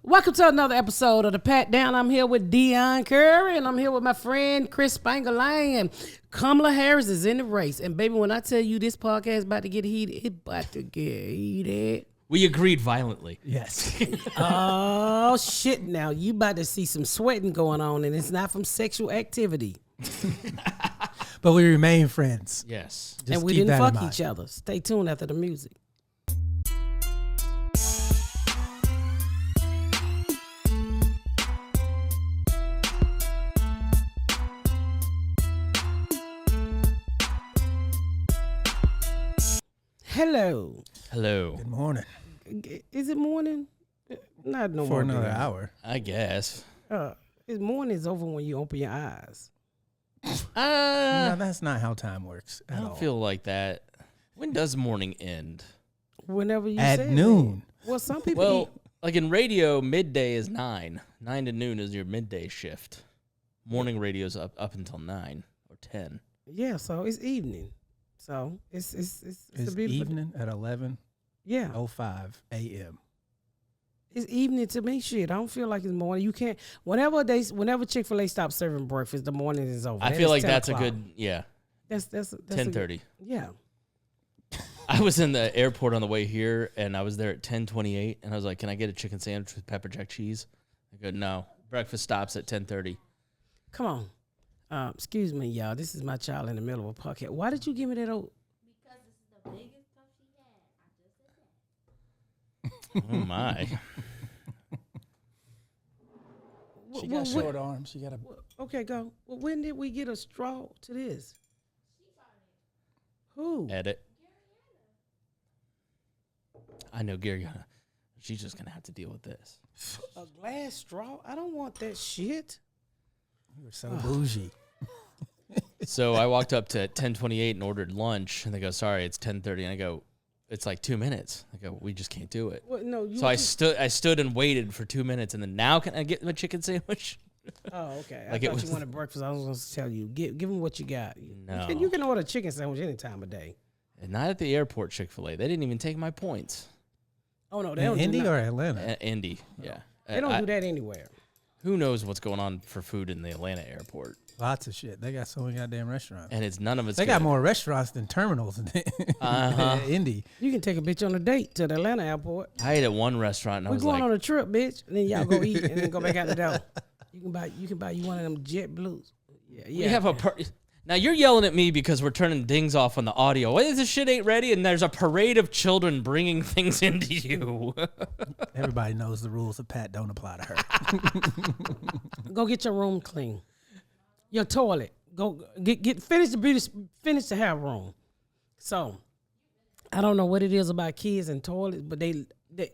Welcome to another episode of the Pat Down. I'm here with Deon Curry, and I'm here with my friend Chris Spangle. And Kamala Harris is in the race. And baby, when I tell you this podcast is about to get heated, it's about to get heated. We agreed violently. Yes. Oh, shit now. You about to see some sweating going on, and it's not from sexual activity. But we remain friends. Yes. Just and we keep didn't that in fuck mind. each other. Stay tuned after the music. Hello. Hello. Good morning. Is it morning? Not no For more. another than- hour. I guess. It's morning's over when you open your eyes. No, that's not how time works I at don't all. feel like that. When does morning end? Whenever you At say noon. that. Well, some people Well, eat. like in radio, midday is 9. 9 to noon is your midday shift. Morning radio's up until 9 or 10. Yeah, so it's evening. So it's a It's beautiful evening at 11:05 Yeah, a.m. it's evening to me. Shit, I don't feel like it's morning. You can't. Whenever Chick-fil-A stops serving breakfast, the morning is over. I That feel is like 10 that's a o'clock. good, yeah, That's 10:30. Yeah. I was in the airport on the way here, and I was there at 10:28, and I was like, can I get a chicken sandwich with pepper jack cheese? I go, no. Breakfast stops at 10:30. Come on. Excuse me, y'all. This is my child in the middle of a podcast. Why did you give me that old? Because this is the biggest stuff she had. I just said that. Oh, my. She got short arms. She got a. Okay, go. Well, when did we get a straw to this? Who? Edit. I know Garyana. She's just going to have to deal with this. A glass straw? I don't want that shit. You were so bougie. So I walked up to 10:28 and ordered lunch, and they go, sorry, it's 10:30. And I go, it's like 2 minutes. I go, we just can't do it. What? No, you. So I stood and waited for 2 minutes, and then now can I get my chicken sandwich? Oh, okay. Like I it thought was- you wanted breakfast. I was going to tell you. Give them what you got. No. You can order a chicken sandwich any time of day. And not at the airport Chick-fil-A. They didn't even take my points. Oh no, they In don't Indy do or Atlanta? Indy, yeah. They don't do that anywhere. Who knows what's going on for food in the Atlanta airport? Lots of shit. They got so many goddamn restaurants. And it's none of it's They got good. more restaurants than terminals in Indy. You can take a bitch on a date to the Atlanta airport. I ate at one restaurant, and I We're was going like, on a trip, bitch, and then y'all go eat and then go back out the door. You can buy you one of them Jet Blues. Yeah, we have a now you're yelling at me because we're turning dings off on the audio. What is this shit ain't ready? And there's a parade of children bringing things into you. Everybody knows the rules of Pat don't apply to her. Go get your room clean. Your toilet. Go finish the hair room. So, I don't know what it is about kids and toilets, but they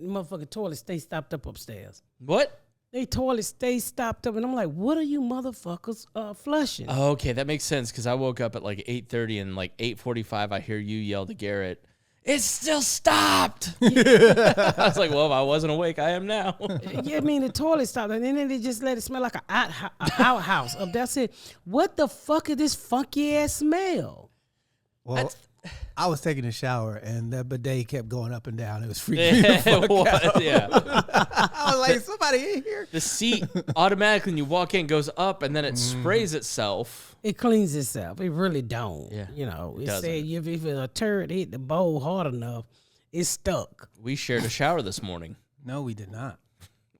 motherfucking toilets stay stopped up upstairs. What? They toilets stay stopped up, and I'm like, what are you motherfuckers flushing? Oh, okay, that makes sense because I woke up at like 8:30 and like 8:45 I hear you yell to Garrett, "It's still stopped." I was like, well, if I wasn't awake, I am now. Yeah, I mean the toilet stopped, and then they just let it smell like an outhouse. That's it. What the fuck is this funky ass smell? Well, I was taking a shower and the bidet kept going up and down. It was freaking me the fuck out. Yeah. I was like, somebody in here. The seat automatically when you walk in goes up and then it sprays itself. It cleans itself. It really don't. Yeah, You know, it doesn't. said if a turd hit the bowl hard enough, it's stuck. We shared a shower this morning. No, we did not.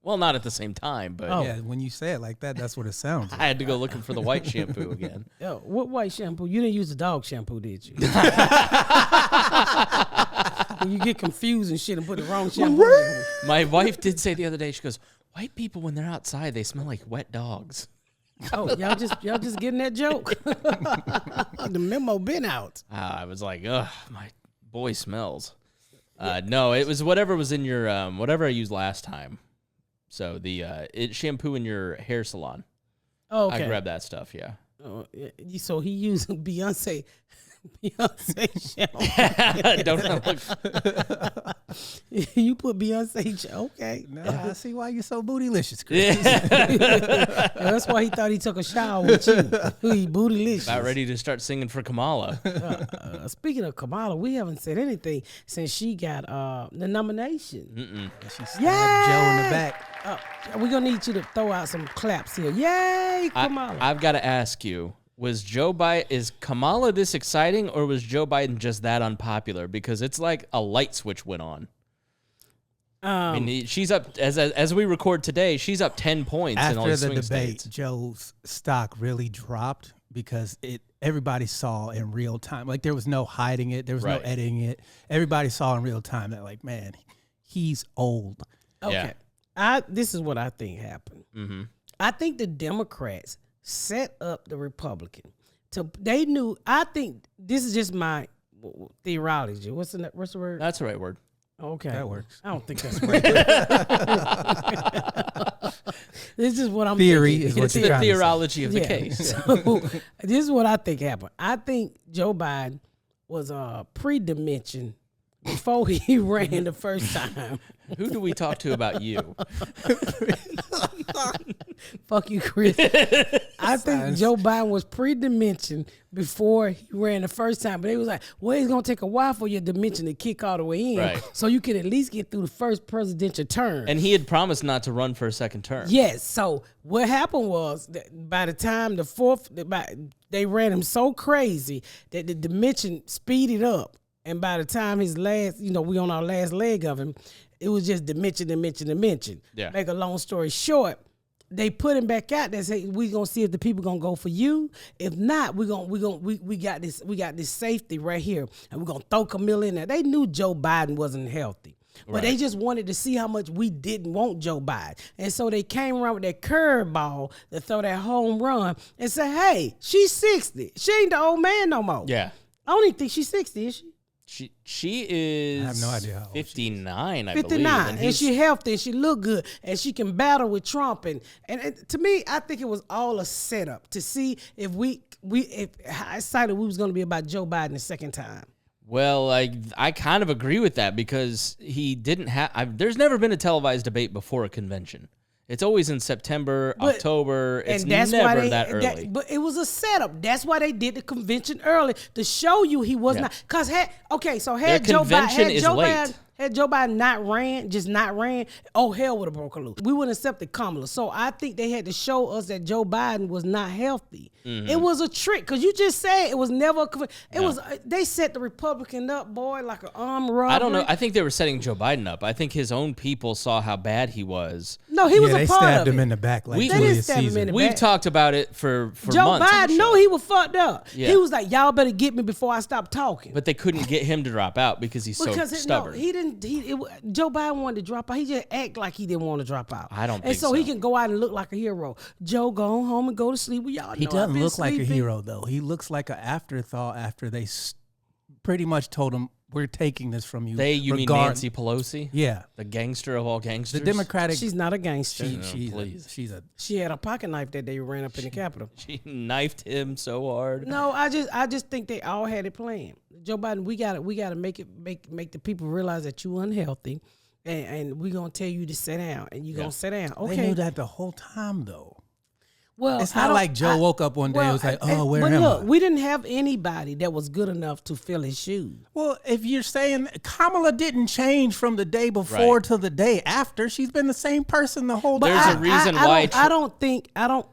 Well, not at the same time, but Oh. Yeah, when you say it like that, that's what it sounds like. I had to go looking for the white shampoo again. Yo, what white shampoo? You didn't use the dog shampoo, did you? When you get confused and shit and put the wrong shampoo in. My wife did say the other day, she goes, white people, when they're outside, they smell like wet dogs. Oh, y'all just getting that joke. The memo been out. I was like, ugh, my boy smells. No, it was whatever was in your, whatever I used last time. So the shampoo in your hair salon. Oh, okay. I grabbed that stuff, yeah. So he used Beyonce Beyonce show. Don't look. You put Beyonce show. Okay. Nah, I see why you're so bootylicious, Chris. That's why he thought he took a shower with you. He bootylicious. About ready to start singing for Kamala. Speaking of Kamala, we haven't said anything since she got the nomination. She stabbed Joe in the back. We're going to need you to throw out some claps here. Yay, Kamala. I've got to ask you, was Joe Biden, is Kamala this exciting, or was Joe Biden just that unpopular? Because it's like a light switch went on. I mean, she's up, as we record today, she's up 10 points in all After these the swing debate, states. Joe's stock really dropped because everybody saw in real time. Like, there was no hiding it. There was no Right. editing it. Everybody saw in real time that, like, man, he's old. Okay. This is what I think happened. Mm-hmm. I think the Democrats set up the Republican they knew. I think this is just my theology. What's the word? That's the right word. Okay, That works. I don't think that's right. This is what I'm Theory thinking. is what It's you're the trying to say. theology of the Yeah. case. So this is what I think happened. I think Joe Biden was pre-dimension before he ran the first time. Who do we talk to about you? Fuck you, Chris. I think Joe Biden was pre-dimension before he ran the first time. But they was like, well, it's going to take a while for your dimension to kick all the way in. Right. So you can at least get through the first presidential term. And he had promised not to run for a second term. Yes. So what happened was that by the time they ran him so crazy that the dimension speeded up. And by the time his last, we on our last leg of him, it was just dimension. Yeah. Make a long story short, they put him back out there. Say we gonna see if the people gonna go for you. If not, we got this safety right here, and we're gonna throw Camilla in there. They knew Joe Biden wasn't healthy. But they just wanted to see how much we didn't want Joe Biden. And so they came around with that curveball to throw that home run and say, hey, she's 60. She ain't the old man no more. Yeah. I don't even think she's 60, is she? She is. I have no idea how old she is. 59, I 59, believe. and she healthy, and she look good, and she can battle with Trump, and to me, I think it was all a setup to see if how excited we was going to be about Joe Biden the second time. Well, I kind of agree with that because he didn't have. There's never been a televised debate before a convention. It's always in September, October. It's never that early. But it was a setup. That's why they did the convention early to show you he was not. Because had Joe Biden not ran, oh hell would have broken loose. We wouldn't have accepted Kamala. So I think they had to show us that Joe Biden was not healthy. Mm-hmm. It was a trick because you just said it was never. They set the Republican up, boy, like an armed robbery. I don't know. I think they were setting Joe Biden up. I think his own people saw how bad he was. No, he was they a part stabbed of him it. in the back like They didn't Julius stab him in Caesar. the We've back. talked about it for Joe months. on the Biden, show. he was fucked up. Yeah. He was like, y'all better get me before I stop talking. But they couldn't get him to drop out because he's so stubborn. No, he didn't. Joe Biden wanted to drop out. He just act like he didn't want to drop out. I don't And think so he so. can go out and look like a hero. Joe, go home and go to sleep. Y'all He know doesn't I've been look like a sleeping. hero, though. He looks like an afterthought after they pretty much told him, we're taking this from you. You mean Nancy Pelosi? Yeah. The gangster of all gangsters? The Democratic... She's not a gangster. she's a... She had a pocket knife that they ran up in the Capitol. She knifed him so hard. No, I just think they all had it planned. Joe Biden, we gotta make the people realize that you unhealthy, and we're gonna tell you to sit down, and you're gonna sit down. Okay. They knew that the whole time, though. Well, It's not like Joe woke up one day and was like, oh, where but am look, I? we didn't have anybody that was good enough to fill his shoes. Well, if you're saying Kamala didn't change from the day before Right. to the day after, she's been the same person the whole There's time. a reason why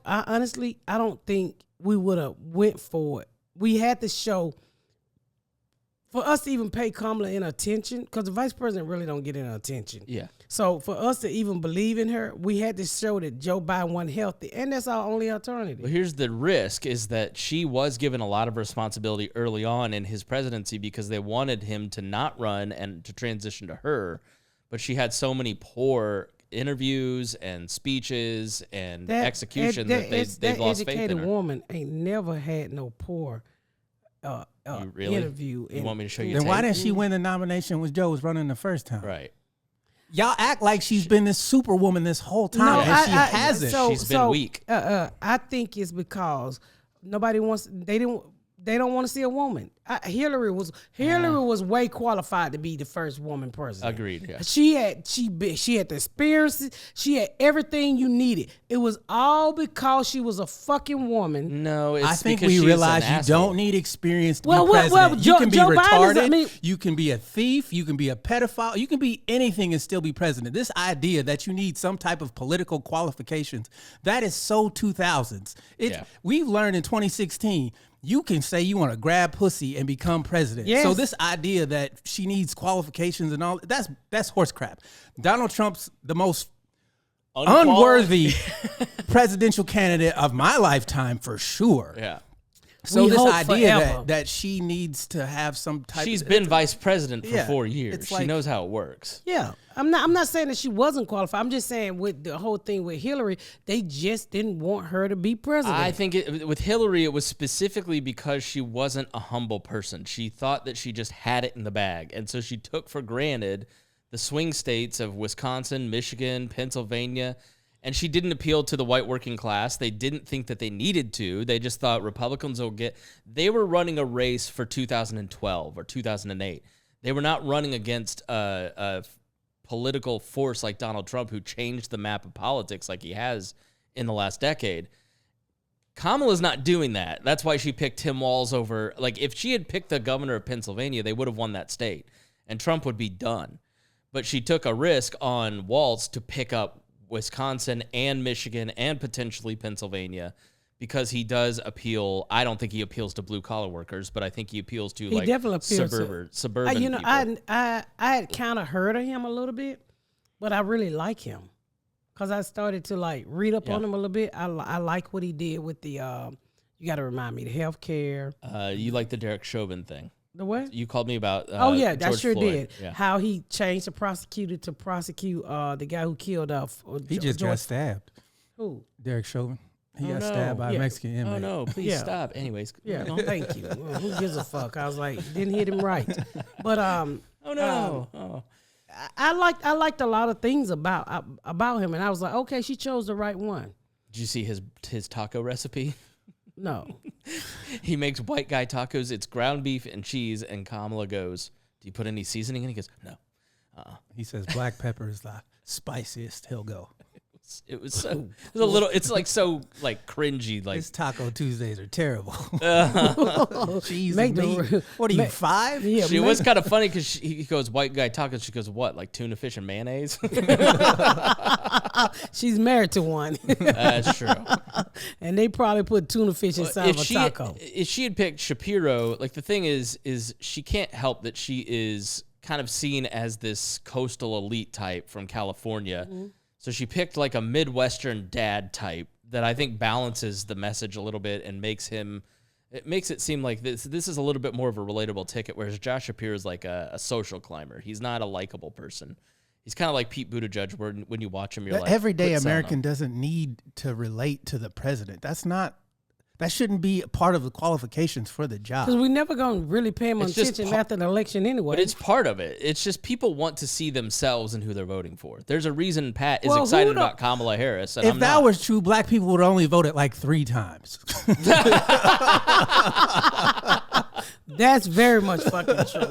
Honestly, I don't think we would have went for it. We had to show, for us to even pay Kamala any attention, because the vice president really don't get any attention. Yeah. So for us to even believe in her, we had to show that Joe Biden wasn't healthy, and that's our only alternative. Well, here's the risk is that she was given a lot of responsibility early on in his presidency because they wanted him to not run and to transition to her. But she had so many poor interviews and speeches and execution that they've lost faith in educated her. woman ain't never had no poor You really? interview. You want me to show you Then why tape? didn't she win the nomination when Joe was running the first time? Right. Y'all act like she's been this superwoman this whole time, and she hasn't. She's been weak. I think it's because nobody wants. they don't want to see a woman. Hillary was way qualified to be the first woman president. Agreed. Yeah. She had the experiences. She had everything you needed. It was all because she was a fucking woman. No, it's I think because we she's realize an you asshole. don't need experience to Well, be president. You can be Joe Biden's- retarded. You can be a thief. You can be a pedophile. You can be anything and still be president. This idea that you need some type of political qualifications, that is so 2000s. We've learned in 2016, you can say you want to grab pussy and become president. Yes. So this idea that she needs qualifications and all, that's horse crap. Donald Trump's the most unworthy presidential candidate of my lifetime for sure. Yeah. So We this hope idea forever. that she needs to have some type She's of... been vice president for 4 years. it's She like- knows how it works. Yeah, I'm not saying that she wasn't qualified. I'm just saying with the whole thing with Hillary, they just didn't want her to be president. I think with Hillary, it was specifically because she wasn't a humble person. She thought that she just had it in the bag. And so she took for granted the swing states of Wisconsin, Michigan, Pennsylvania, and she didn't appeal to the white working class. They didn't think that they needed to. They just thought Republicans will get... They were running a race for 2012 or 2008. They were not running against a political force like Donald Trump, who changed the map of politics like he has in the last decade. Kamala's not doing that. That's why she picked Tim Walz over... Like, if she had picked the governor of Pennsylvania, they would have won that state, and Trump would be done. But she took a risk on Walz to pick up Wisconsin and Michigan and potentially Pennsylvania, because he does appeal. I don't think he appeals to blue collar workers, but I think he appeals to He definitely appeals to suburban you know, people. I had kind of heard of him a little bit, but I really like him because I started to like read up on him a little bit. I like what he did with the. You got to remind me the healthcare. You like the Derek Chauvin thing? The what? You called me about. Oh yeah, I George sure Floyd. did. Yeah. How he changed the prosecutor to prosecute the guy who killed He just got stabbed. Who? Derek Chauvin. He Oh, got no. stabbed by a Yeah. Mexican inmate. Oh no! Please Yeah. stop. Anyways. Yeah, thank you. Well, who gives a fuck? I was like, didn't hit him right, but Oh no! I liked a lot of things about him, and I was like, okay, she chose the right one. Did you see his taco recipe? No, He makes white guy tacos. It's ground beef and cheese. And Kamala goes, "Do you put any seasoning in?" He goes, "No." He says black pepper is the spiciest he'll go. It was so. It was a little. It's like so like cringy. Like His Taco Tuesdays are terrible. Cheese Make and the- meat. What are you, 5? yeah, it was kind of funny because he goes white guy tacos. She goes, "What? Like tuna fish and mayonnaise?" she's married to one, That's true. and they probably put tuna fish inside of a taco. If she had picked Shapiro, like the thing is she can't help that she is kind of seen as this coastal elite type from California. Mm-hmm. So she picked like a Midwestern dad type that I think balances the message a little bit and makes it seem like this is a little bit more of a relatable ticket, whereas Josh Shapiro is like a social climber. He's not a likable person. He's kind of like Pete Buttigieg, where when you watch him, you're The like, everyday "Quit selling American him." doesn't need to relate to the president. That shouldn't be a part of the qualifications for the job. Because we never gonna really pay him It's just attention after the election anyway. But it's part of it. It's just people want to see themselves and who they're voting for. There's a reason Pat is Well, who excited the- about Kamala Harris. And If I'm that not. was true, black people would only vote it like 3 times. That's very much fucking true.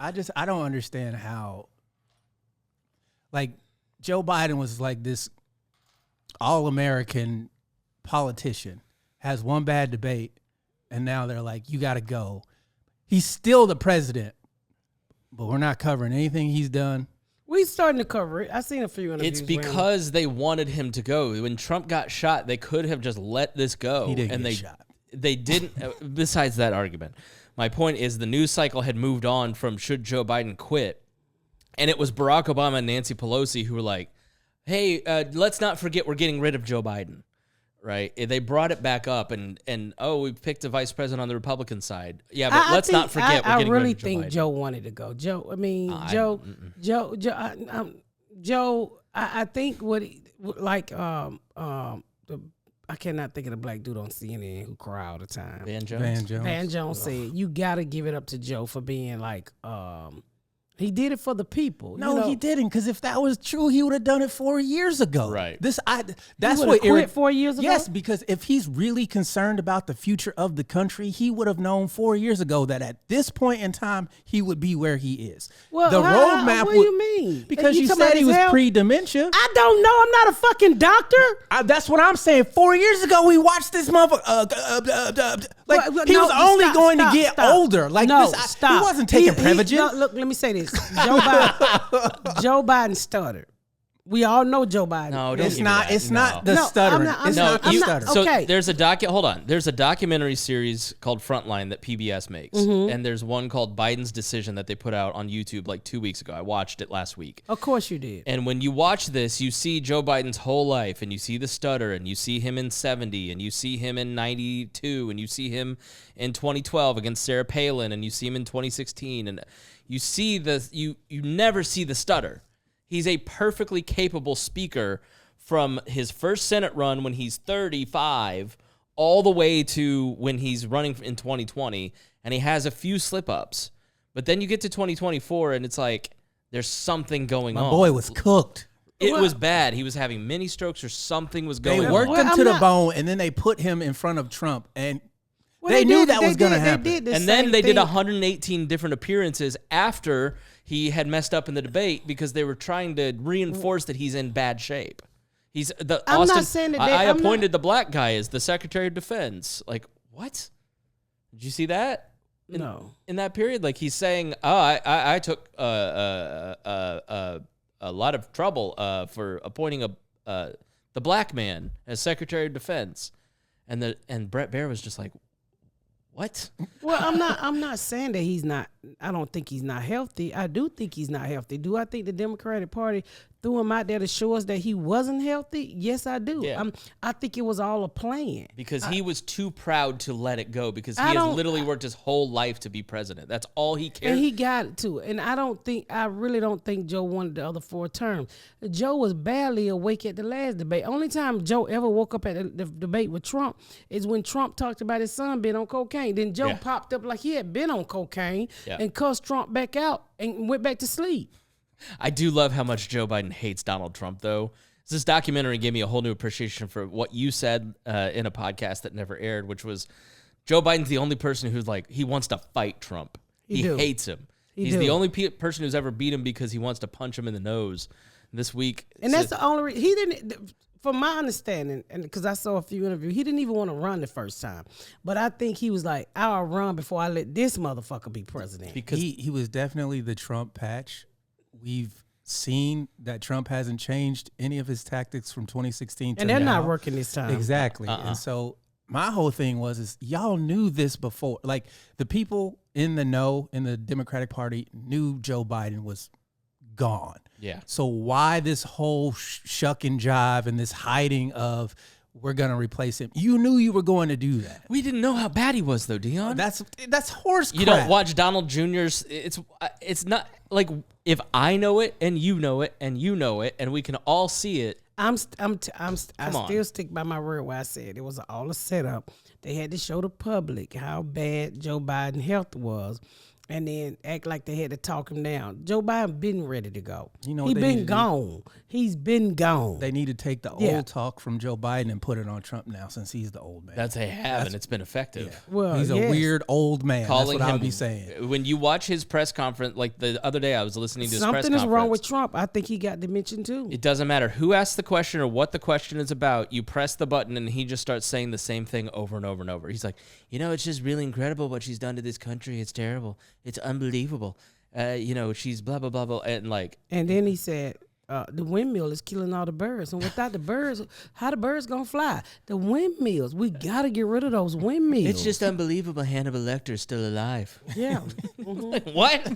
I don't understand how, like, Joe Biden was like this all-American politician, has one bad debate, and now they're like, you got to go. He's still the president, but we're not covering anything he's done. We starting to cover it. I seen a few interviews. It's with him. because they wanted him to go. When Trump got shot, they could have just let this go. He didn't and get they shot. They didn't. Besides that argument, my point is the news cycle had moved on from should Joe Biden quit, and it was Barack Obama and Nancy Pelosi who were like, "Hey, let's not forget we're getting rid of Joe Biden." Right? They brought it back up, and we picked a vice president on the Republican side. Yeah, but let's not forget we're I getting really rid of Joe think Biden. Joe wanted to go. Joe. I think what he, like I cannot think of the black dude on CNN who cry all the time. Van Jones. Van Jones. Van Jones said you got to give it up to Joe for being like He did it for the people. No, he didn't. Because if that was true, he would have done it 4 years ago. Right. That's He what quit 4 years ago. Yes, because if he's really concerned about the future of the country, he would have known 4 years ago that at this point in time he would be where he is. Well, the roadmap. What do you mean? Because you talking said about he was his health? pre-dementia. I don't know. I'm not a fucking doctor. That's what I'm saying. 4 years ago, we watched this motherfucker. He was only going to get older. Like no, this, stop. He wasn't taking Prevagen. No, look, let me say this. Joe Biden stuttered. We all know Joe Biden. No, don't It's give me not. that. It's No. not the No, stuttering. I'm It's not- not I'm the not- stuttering. okay. So there's a documentary series called Frontline that PBS makes, and there's one called Biden's Decision that they put out on YouTube like 2 weeks ago. I watched it last week. Of course you did. And when you watch this, you see Joe Biden's whole life, and you see the stutter, and you see him in 70, and you see him in 92, and you see him in 2012 against Sarah Palin, and you see him in 2016, and you see you never see the stutter. He's a perfectly capable speaker from his first Senate run when he's 35 all the way to when he's running in 2020, and he has a few slip-ups. But then you get to 2024, and it's like there's something going on. My boy was cooked. It was bad. He was having mini strokes or something was going They on. worked him to the bone, and then they put him in front of Trump, and they knew that was going to happen. And then they did 118 different appearances after he had messed up in the debate because they were trying to reinforce that he's in bad shape. I'm not saying that I appointed the black guy as the Secretary of Defense. Like, what? Did you see that? No. In that period, like he's saying, I took a lot of trouble for appointing the black man as Secretary of Defense, and Brett Baer was just like, what? Well, I'm not saying that he's not. I don't think he's not healthy. I do think he's not healthy. Do I think the Democratic Party threw him out there to show us that he wasn't healthy? Yes, I do. Yeah. I think it was all a plan. Because he was too proud to let it go because he has literally worked his whole life to be president. That's all he cared. And he got it too. And I really don't think Joe wanted the other 4 terms. Joe was barely awake at the last debate. Only time Joe ever woke up at the debate with Trump is when Trump talked about his son being on cocaine. Then Joe popped up like he had been on cocaine and cussed Trump back out and went back to sleep. I do love how much Joe Biden hates Donald Trump, though. This documentary gave me a whole new appreciation for what you said in a podcast that never aired, which was Joe Biden's the only person who's like, he wants to fight Trump. He hates him. He's the only person who's ever beat him because he wants to punch him in the nose. This week. And that's the only reason. He didn't, from my understanding, and because I saw a few interviews, he didn't even want to run the first time. But I think he was like, I'll run before I let this motherfucker be president. Because he was definitely the Trump patch. We've seen that Trump hasn't changed any of his tactics from 2016 to and they're now. not working this time. Exactly. And so my whole thing is y'all knew this before. Like the people in the know in the Democratic Party knew Joe Biden was gone. Yeah. So why this whole shuck and jive and this hiding of we're going to replace him? You knew you were going to do that. we didn't know how bad he was, though, Deon. That's horse crap. You don't watch Donald Jr.'s. It's not like if I know it and you know it and you know it and we can all see it. I still stick by my word where I said it was all a setup. They had to show the public how bad Joe Biden's health was, and then act like they had to talk him down. Joe Biden been ready to go. You know he what they need been to do? gone. He's been gone. They need to take the old talk from Joe Biden and put it on Trump now since he's the old man. That's and it's been effective. Well, he's a weird old man. Calling That's what him, I'll be saying. When you watch his press conference, like the other day I was listening to his press Something conference. is wrong with Trump. I think he got dementia too. It doesn't matter who asks the question or what the question is about. You press the button and he just starts saying the same thing over and over and over. He's like, it's just really incredible what she's done to this country. It's terrible. It's unbelievable. She's blah, blah, blah, blah. And then he said, the windmill is killing all the birds. And without the birds, how the birds going to fly? The windmills. We got to get rid of those windmills. It's just unbelievable Hannibal Lecter's still alive. Yeah. What?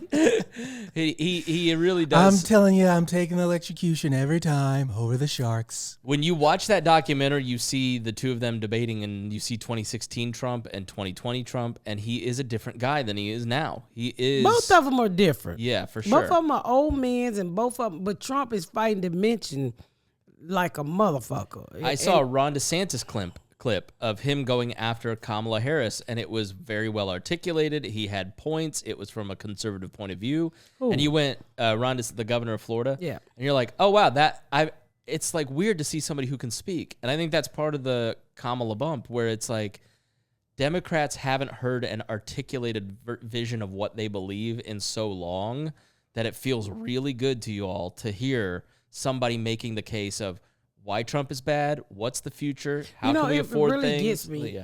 he really does. I'm telling you, I'm taking electrocution every time over the sharks. When you watch that documentary, you see the two of them debating, and you see 2016 Trump and 2020 Trump, and he is a different guy than he is now. He is. Both of them are different. Yeah, for sure. Both of them are old men, and both of them, but Trump is fighting dementia like a motherfucker. I saw a Ron DeSantis clip of him going after Kamala Harris, and it was very well articulated. He had points. It was from a conservative point of view. Who? And you went, Ron, the governor of Florida. Yeah. And you're like, oh, wow, it's like weird to see somebody who can speak. And I think that's part of the Kamala bump, where it's like Democrats haven't heard an articulated vision of what they believe in so long that it feels really good to you all to hear somebody making the case of why Trump is bad, what's the future, how can we afford things. Gets me.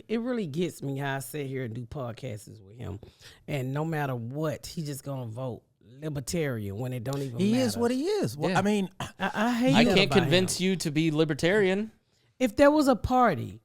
It really gets me how I sit here and do podcasts with him, and no matter what, he's just gonna vote libertarian when it don't even matter. He is what he is. Well, Yeah. I mean, I hate. I that can't about convince him. you to be libertarian. If there was a party,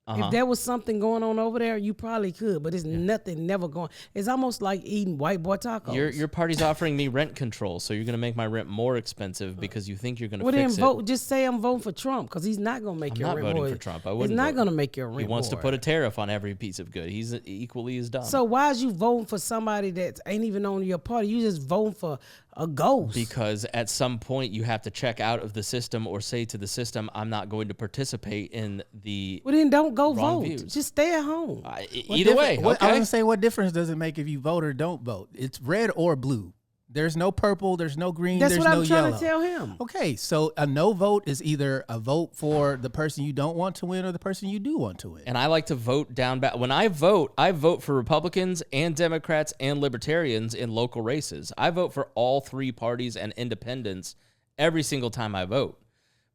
Uh-huh. if there was something going on over there, you probably could. But it's nothing, never going. It's almost like eating white boy tacos. Your party's offering me rent control, so you're going to make my rent more expensive because you think you're going to well, fix then it. vote. Just say I'm voting for Trump because he's not going to make I'm your not rent voting more. for Trump. I He's wouldn't not vote. going to make your rent. He wants to more. put a tariff on every piece of good. He's equally as dumb. So why is you voting for somebody that ain't even on your party? You just voting for a ghost. Because at some point you have to check out of the system or say to the system, I'm not going to participate in the Well, then don't go wrong vote. views. Just stay at home. Either way. I was Okay. gonna say, what difference does it make if you vote or don't vote? It's red or blue. There's no purple. There's no green. That's there's what no I'm trying yellow. to tell him. Okay, so a no vote is either a vote for the person you don't want to win or the person you do want to win. And I like to vote down back. When I vote for Republicans and Democrats and Libertarians in local races. I vote for all three parties and independents every single time I vote.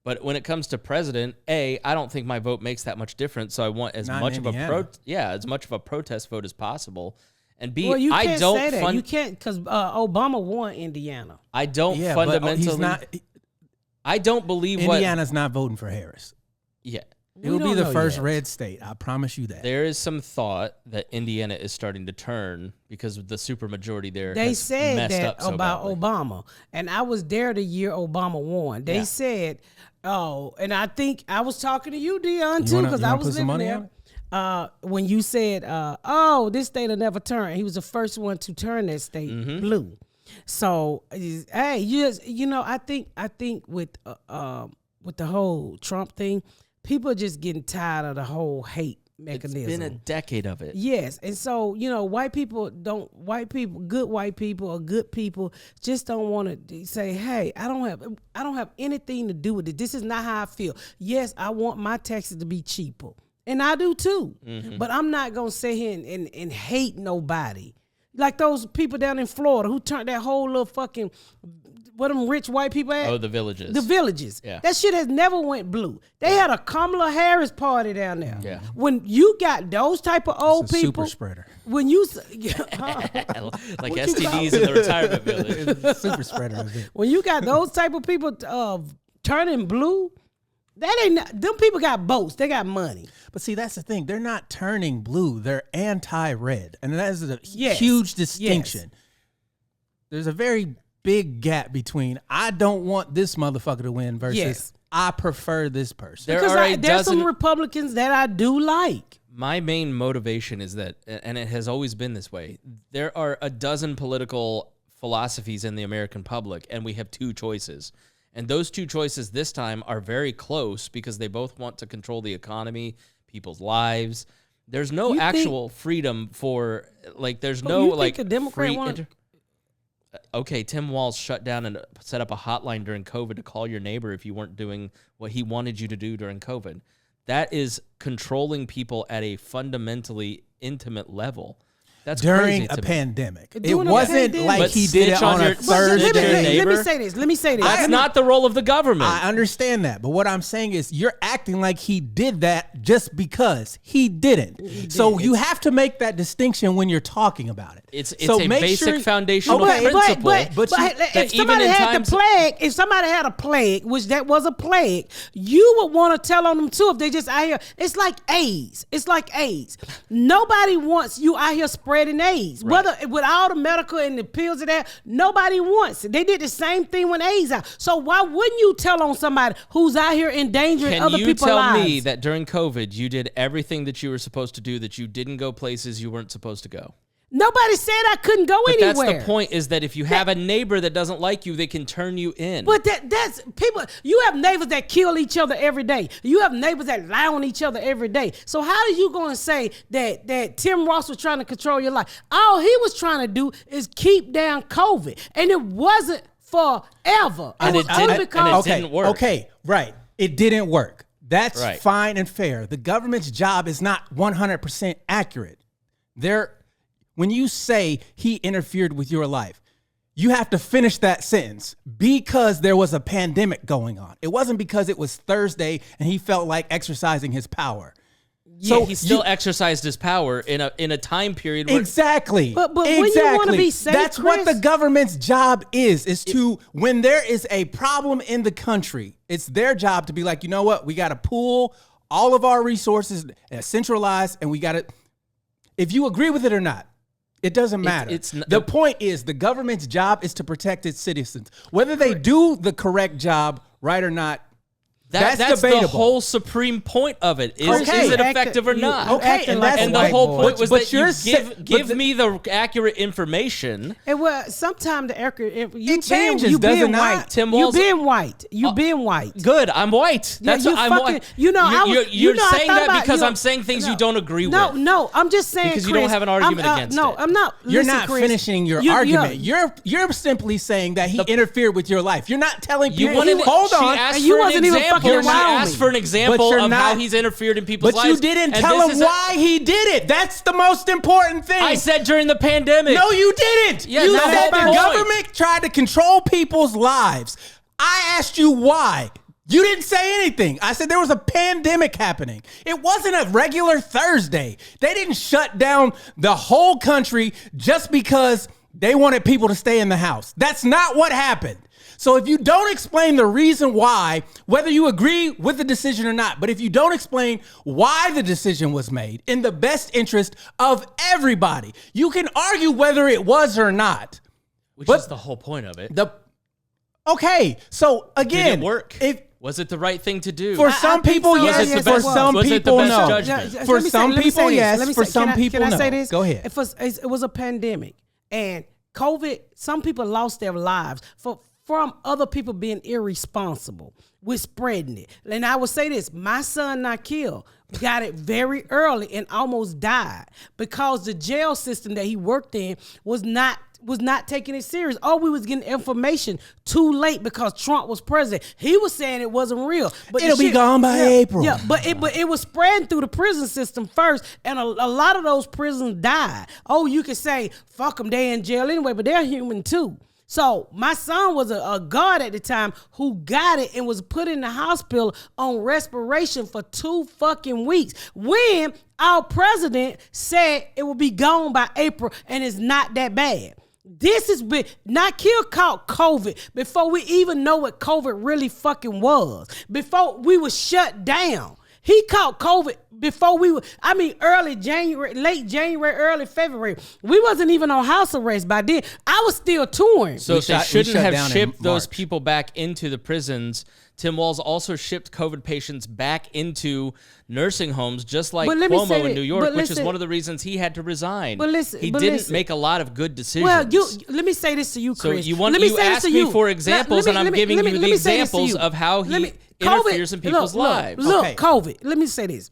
But when it comes to president, I don't think my vote makes that much difference. So I want as Not much in of Indiana. as much of a protest vote as possible. And B, Well, you I can't don't say that. fund- You can't because Obama won Indiana. I don't Yeah, but fundamentally. he's not. I don't believe what. Indiana's not voting for Harris. Yeah, It will be don't the know first yet. red state. I promise you that. there is some thought that Indiana is starting to turn because of the supermajority there. They has said messed that up so about badly. Obama, and I was there the year Obama won. They Yeah. said, "Oh," and I think I was talking to you, Deon, You too, wanna- because you I wanna was put some living money there. on it? When you said, "Oh, this state will never turn," he was the first one to turn that state Mm-hmm. blue. So, hey, I think with the whole Trump thing, people are just getting tired of the whole hate It's mechanism. been a decade of it. Yes, and so good white people or good people just don't want to say, "Hey, I don't have anything to do with it. This is not how I feel." Yes, I want my taxes to be cheaper, and I do too. Mm-hmm. But I'm not gonna sit here and hate nobody like those people down in Florida who turned that whole little fucking what them rich white people at. Oh, the villages. The villages. Yeah. That shit has never went blue. They had a Kamala Harris party down there. Yeah. When you got those type of old It's a people, super spreader. when you like STDs in the retirement village. It's a super spreader event. when you got those type of people turning blue, that ain't them people got boats. They got money. But see, that's the thing. They're not turning blue. They're anti-red. And that is a Yes. huge distinction. There's a very big gap between I don't want this motherfucker to win versus Yes. I prefer this person. There Because are a there's some dozen- Republicans that I do like. My main motivation is that, and it has always been this way, there are a dozen political philosophies in the American public, and we have two choices. And those two choices this time are very close because they both want to control the economy, people's lives. There's no You think- actual freedom for, like, there's Oh, no, you think like, a Democrat free want- Okay, Tim Walz shut down and set up a hotline during COVID to call your neighbor if you weren't doing what he wanted you to do during COVID. That is controlling people at a fundamentally intimate level. That's During crazy a to me. pandemic. It During a wasn't pandemic. like But he did it snitch on on a your- But Thursday. Thursday. let me neighbor? say this. Let me say this. That's not the role of the government. I understand that, but what I'm saying is you're acting like he did that just because he didn't. So you have to make that distinction when you're talking about it. It's So a make basic sure- foundational Okay, principle. But that if even somebody in had times- the plague, if somebody had a plague, which that was a plague, you would want to tell on them too if they just out here. It's like AIDS. It's like AIDS. Nobody wants you out here spreading AIDS. Right. Whether with all the medical and the pills and that, nobody wants it. They did the same thing when AIDS out. So why wouldn't you tell on somebody who's out here endangering Can other you people's tell lives? me that during COVID you did everything that you were supposed to do, that you didn't go places you weren't supposed to go? Nobody said I couldn't go But anywhere. that's the point, is that if you have a neighbor that doesn't like you, they can turn you in. But that's people. You have neighbors that kill each other every day. You have neighbors that lie on each other every day. So how are you going to say that Tim Ross was trying to control your life? All he was trying to do is keep down COVID, and it wasn't forever. And it was it only didn't- because and it didn't work. Okay, right. It didn't work. That's Right. fine and fair. The government's job is not 100% accurate. When you say he interfered with your life, you have to finish that sentence because there was a pandemic going on. It wasn't because it was Thursday and he felt like exercising his power. So he still exercised his power in a time period where Exactly. But when you wanna be safe, that's what the Chris- government's job is to, when there is a problem in the country, it's their job to be like, you know what? We got to pool all of our resources, centralize, and we got to, if you agree with it or not, it doesn't matter. The point is the government's job is to protect its citizens. Whether they do the correct job, right or not, that's debatable. the whole supreme point of it. Is Okay. it effective or not? Okay, and that's And the white whole boy. point was But that you're you give me the accurate information. And well, sometimes the accurate It changes, you does being it not? white. Tim You Walz- being white. You being white. Good, I'm white. Yeah, That's you what I'm fucking- white. you know, I was- You're you know, I saying thought that about- because you know, I'm saying things no, you don't agree No, with. no, I'm just saying, Because you don't Chris, have an argument against no, it. I'm not. You're Listen, not Chris, finishing your argument. You're simply saying that he interfered with your life. You're not telling You people. wanted, Hold she on. asked And you for an wasn't even example. fucking She around asked me. for an example you're of how not- he's interfered in people's But lives. you didn't and tell this him is a- why he did it. That's the most important thing. I said during the pandemic. No, you didn't. Yeah, you that's the said whole the point. government tried to control people's lives. I asked you why. You didn't say anything. I said there was a pandemic happening. It wasn't a regular Thursday. They didn't shut down the whole country just because they wanted people to stay in the house. That's not what happened. So if you don't explain the reason why, whether you agree with the decision or not, but if you don't explain why the decision was made in the best interest of everybody, you can argue whether it was or not. Which But is the whole point of it. Okay, so again, Did it work? If Was it the right thing to do? for some think people, so. yes. Was it the For best- some was it the people, best no. judgment? For Let me some let me people, this. yes. Let me For say- some can I- people, can no. I say this? Go ahead. It was a pandemic, and COVID, some people lost their lives from other people being irresponsible with spreading it. And I would say this: my son Nakil got it very early and almost died because the jail system that he worked in was not taking it serious. Oh, we was getting information too late because Trump was president. He was saying it wasn't real. But It'll be gone by April. Yeah, but it was spreading through the prison system first, and a lot of those prisons died. Oh, you could say, fuck them, they in jail anyway, but they're human too. So my son was a guard at the time who got it and was put in the hospital on respiration for 2 fucking weeks when our president said it will be gone by April and it's not that bad. This is big. Nakil caught COVID before we even know what COVID really fucking was. Before we were shut down. He caught COVID before early January, late January, early February. We wasn't even on house arrest by then. I was still touring. So if they we shouldn't shut have down in shipped those March. people back into the prisons, Tim Walz also shipped COVID patients back into nursing homes, just like But let me say Cuomo in that- New York, but which is listen- one of the reasons he had to resign. But listen- he but didn't listen. make a lot of good decisions. Well, let me say this to you, So Chris. you Let me say this asked to me you. for examples, and I'm giving you the let me say this to examples you. of how Let he me- interferes in people's look, lives. Look, Okay. COVID. Let me say this.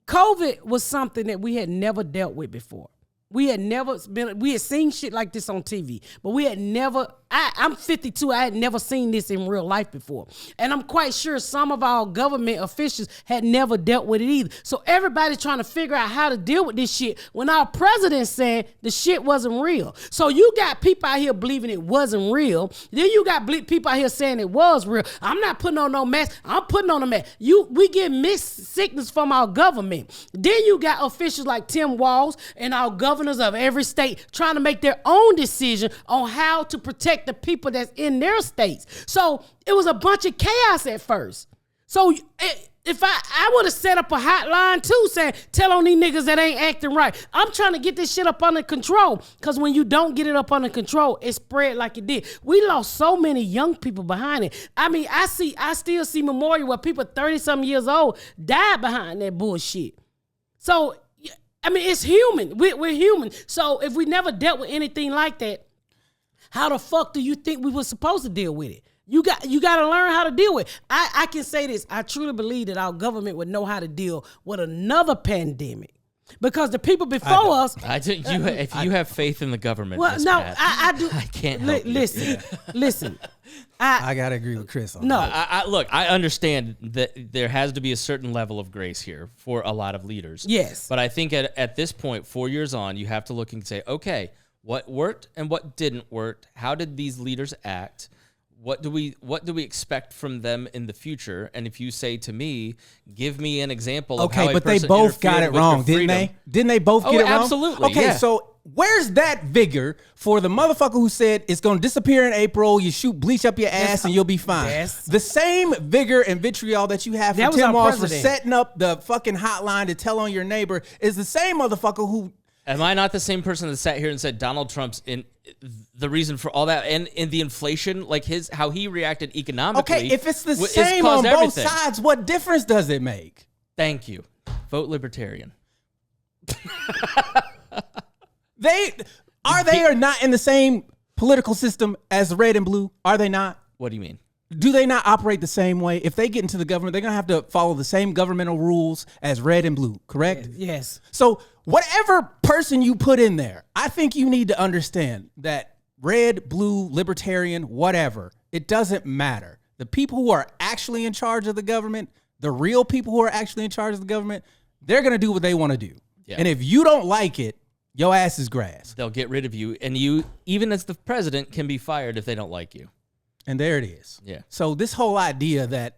COVID was something that we had never dealt with before. We had seen shit like this on TV, but we had never, I'm 52, I had never seen this in real life before. And I'm quite sure some of our government officials had never dealt with it either. So everybody's trying to figure out how to deal with this shit when our president said the shit wasn't real. So you got people out here believing it wasn't real. Then you got people out here saying it was real. I'm not putting on no mask. I'm putting on a mask. We get mixed signals from our government. Then you got officials like Tim Walz and our governors of every state trying to make their own decision on how to protect the people that's in their states. So it was a bunch of chaos at first. So if I would have set up a hotline too saying, tell on these niggas that ain't acting right. I'm trying to get this shit up under control, because when you don't get it up under control, it spread like it did. We lost so many young people behind it. I still see memorial where people 30-something years old died behind that bullshit. So I mean, it's human. We're human. So if we never dealt with anything like that, how the fuck do you think we were supposed to deal with it? You got to learn how to deal with it. I can say this. I truly believe that our government would know how to deal with another pandemic. Because the people before us, if you have faith in the government, well, Ms. no, Pat, I do. I can't help you. Listen. I gotta agree with Chris on that. Look, I understand that there has to be a certain level of grace here for a lot of leaders. Yes. But I think at this point, 4 years on, you have to look and say, okay, what worked and what didn't work? How did these leaders act? What do we expect from them in the future? And if you say to me, give me an example of how a but they person both got it interfered with wrong, your didn't freedom. they? Didn't they both get it wrong? Absolutely. Okay, yeah. so where's that vigor for the motherfucker who said it's going to disappear in April, you shoot bleach up your ass and you'll be fine? Yes. The same vigor and vitriol that you have That for was Tim our Walsh for president. setting up the fucking hotline to tell on your neighbor is the same motherfucker who... Am I not the same person that sat here and said Donald Trump's in the reason for all that and in the inflation, like how he reacted economically? Okay, if it's the it's same caused on both everything. sides, what difference does it make? Thank you. Vote Libertarian. They are not in the same political system as red and blue? Are they not? What do you mean? Do they not operate the same way? If they get into the government, they're going to have to follow the same governmental rules as red and blue, correct? Yes. So whatever person you put in there, I think you need to understand that red, blue, libertarian, whatever, it doesn't matter. The people who are actually in charge of the government, the real people who are actually in charge of the government, they're going to do what they want to do. Yeah. And if you don't like it, your ass is grass. They'll get rid of you, and you, even as the president, can be fired if they don't like you. And there it is. Yeah. So this whole idea that,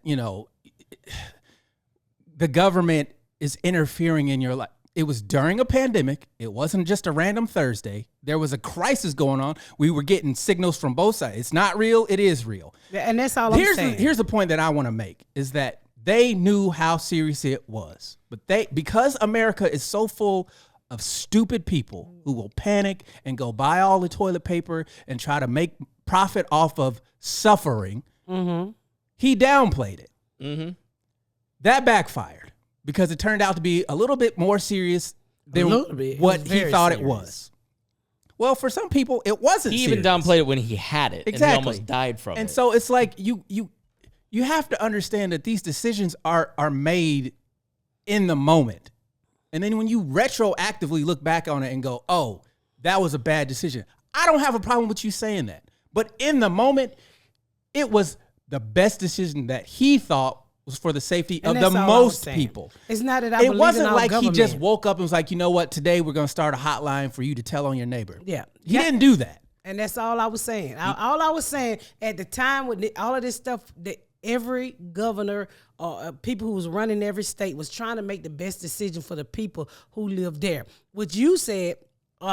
the government is interfering in your life. It was during a pandemic. It wasn't just a random Thursday. There was a crisis going on. We were getting signals from both sides. It's not real. It is real. And that's all I'm saying. Here's the point that I want to make is that they knew how serious it was. But because America is so full of stupid people who will panic and go buy all the toilet paper and try to make profit off of suffering, he downplayed it. Mm-hmm. That backfired because it turned out to be a little bit more serious than what he thought it was. Well, for some people, it wasn't He serious. even downplayed it when he had it, and he almost died from it. And so it's like you have to understand that these decisions are made in the moment. And then when you retroactively look back on it and go, oh, that was a bad decision. I don't have a problem with you saying that. But in the moment, it was the best decision that he thought was for the safety of the most people. It's not that I believe in our wasn't like government. he just woke up and was like, you know what, today we're going to start a hotline for you to tell on your neighbor. Yeah. He didn't do that. And that's all I was saying. All I was saying at the time with all of this stuff, that every governor or people who was running every state was trying to make the best decision for the people who live there. What you said, he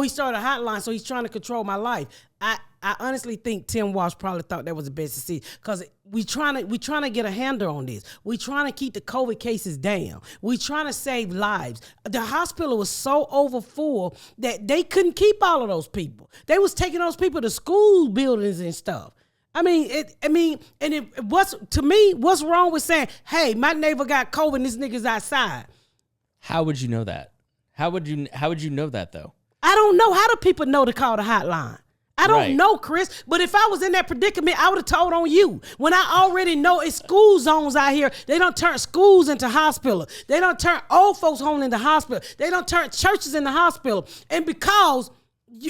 started a hotline, so he's trying to control my life. I honestly think Tim Walsh probably thought that was the best decision because we trying to get a handle on this. We trying to keep the COVID cases down. We trying to save lives. The hospital was so overfull that they couldn't keep all of those people. They was taking those people to school buildings and stuff. What's wrong with saying, hey, my neighbor got COVID and this nigga's outside? How would you know that? How would you know that though? I don't know. How do people know to call the hotline? I don't know, Chris. But if I was in that predicament, I would have told on you. When I already know it's school zones out here, they don't turn schools into hospitals. They don't turn old folks home into hospital. They don't turn churches into hospital. And because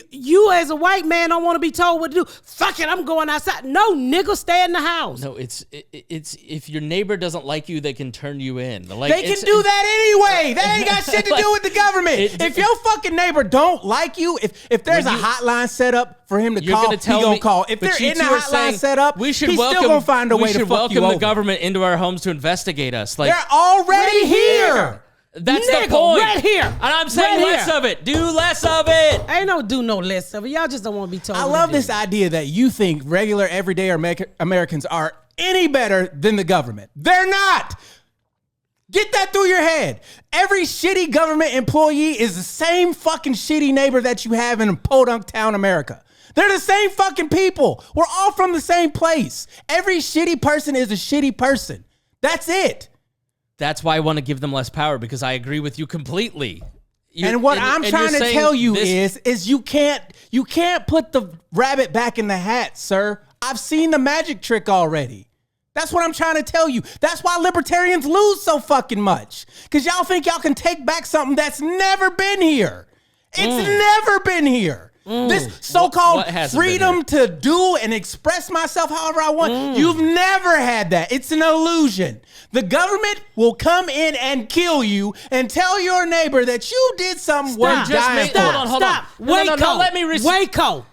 you as a white man don't want to be told what to do, fuck it, I'm going outside. No, nigga, stay in the house. No, it's if your neighbor doesn't like you, they can turn you in. They can do that anyway. That ain't got shit to do with the government. If your fucking neighbor don't like you, if there's a hotline set up for him to call, he gonna call. If they're in the hotline set up, he's still gonna find a way to fuck you over. We should welcome the government into our homes to investigate us. Like, they're already here. That's Nigga, the point. right here. And I'm saying Right less here. of it. Do less of it. I ain't no do no less of it. Y'all just don't want to be told. I what love to do. this idea that you think regular, everyday Americans are any better than the government. They're not. Get that through your head. Every shitty government employee is the same fucking shitty neighbor that you have in Podunk Town, America. They're the same fucking people. We're all from the same place. Every shitty person is a shitty person. That's it. That's why I want to give them less power, because I agree with you completely. And what I'm trying to tell you is you can't put the rabbit back in the hat, sir. I've seen the magic trick already. That's what I'm trying to tell you. That's why libertarians lose so fucking much. Because y'all think y'all can take back something that's never been here. It's never been here. This so-called freedom to do and express myself however I want. You've never had that. It's an illusion. The government will come in and kill you and tell your neighbor that you did something worth dying for. Hold on. Waco. No, let me Waco.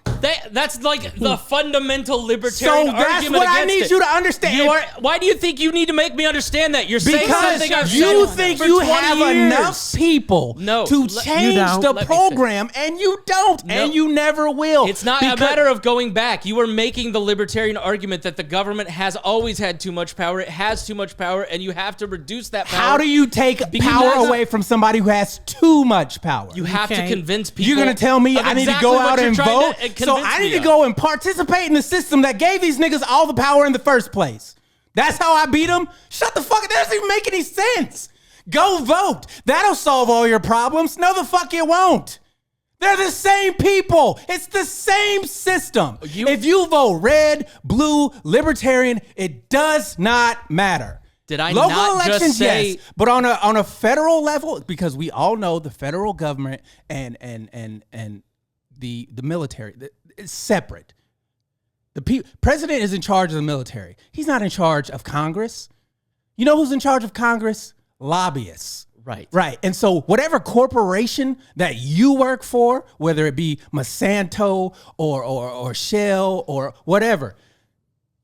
That's like the fundamental libertarian argument. So that's what I need you to understand. Why do you think you need to make me understand that? You're saying something I've said you think for you 20 have years. enough people to change the program, and you don't, and you never will. It's not a matter of going back. You are making the libertarian argument that the government has always had too much power. It has too much power, and you have to reduce that power. How do you take power away from somebody who has too much power? You have to convince people. You're going to tell me I need to go out and vote? So I need to go and participate in the system that gave these niggas all the power in the first place. That's how I beat them? Shut the fuck up. That doesn't even make any sense. Go vote. That'll solve all your problems. No, the fuck it won't. They're the same people. It's the same system. If you vote red, blue, libertarian, it does not matter. Did I Local not elections, just say? Yes, but on a federal level, because we all know the federal government and the military is separate. The president is in charge of the military. He's not in charge of Congress. You know who's in charge of Congress? Lobbyists. Right. And so whatever corporation that you work for, whether it be Monsanto or Shell or whatever,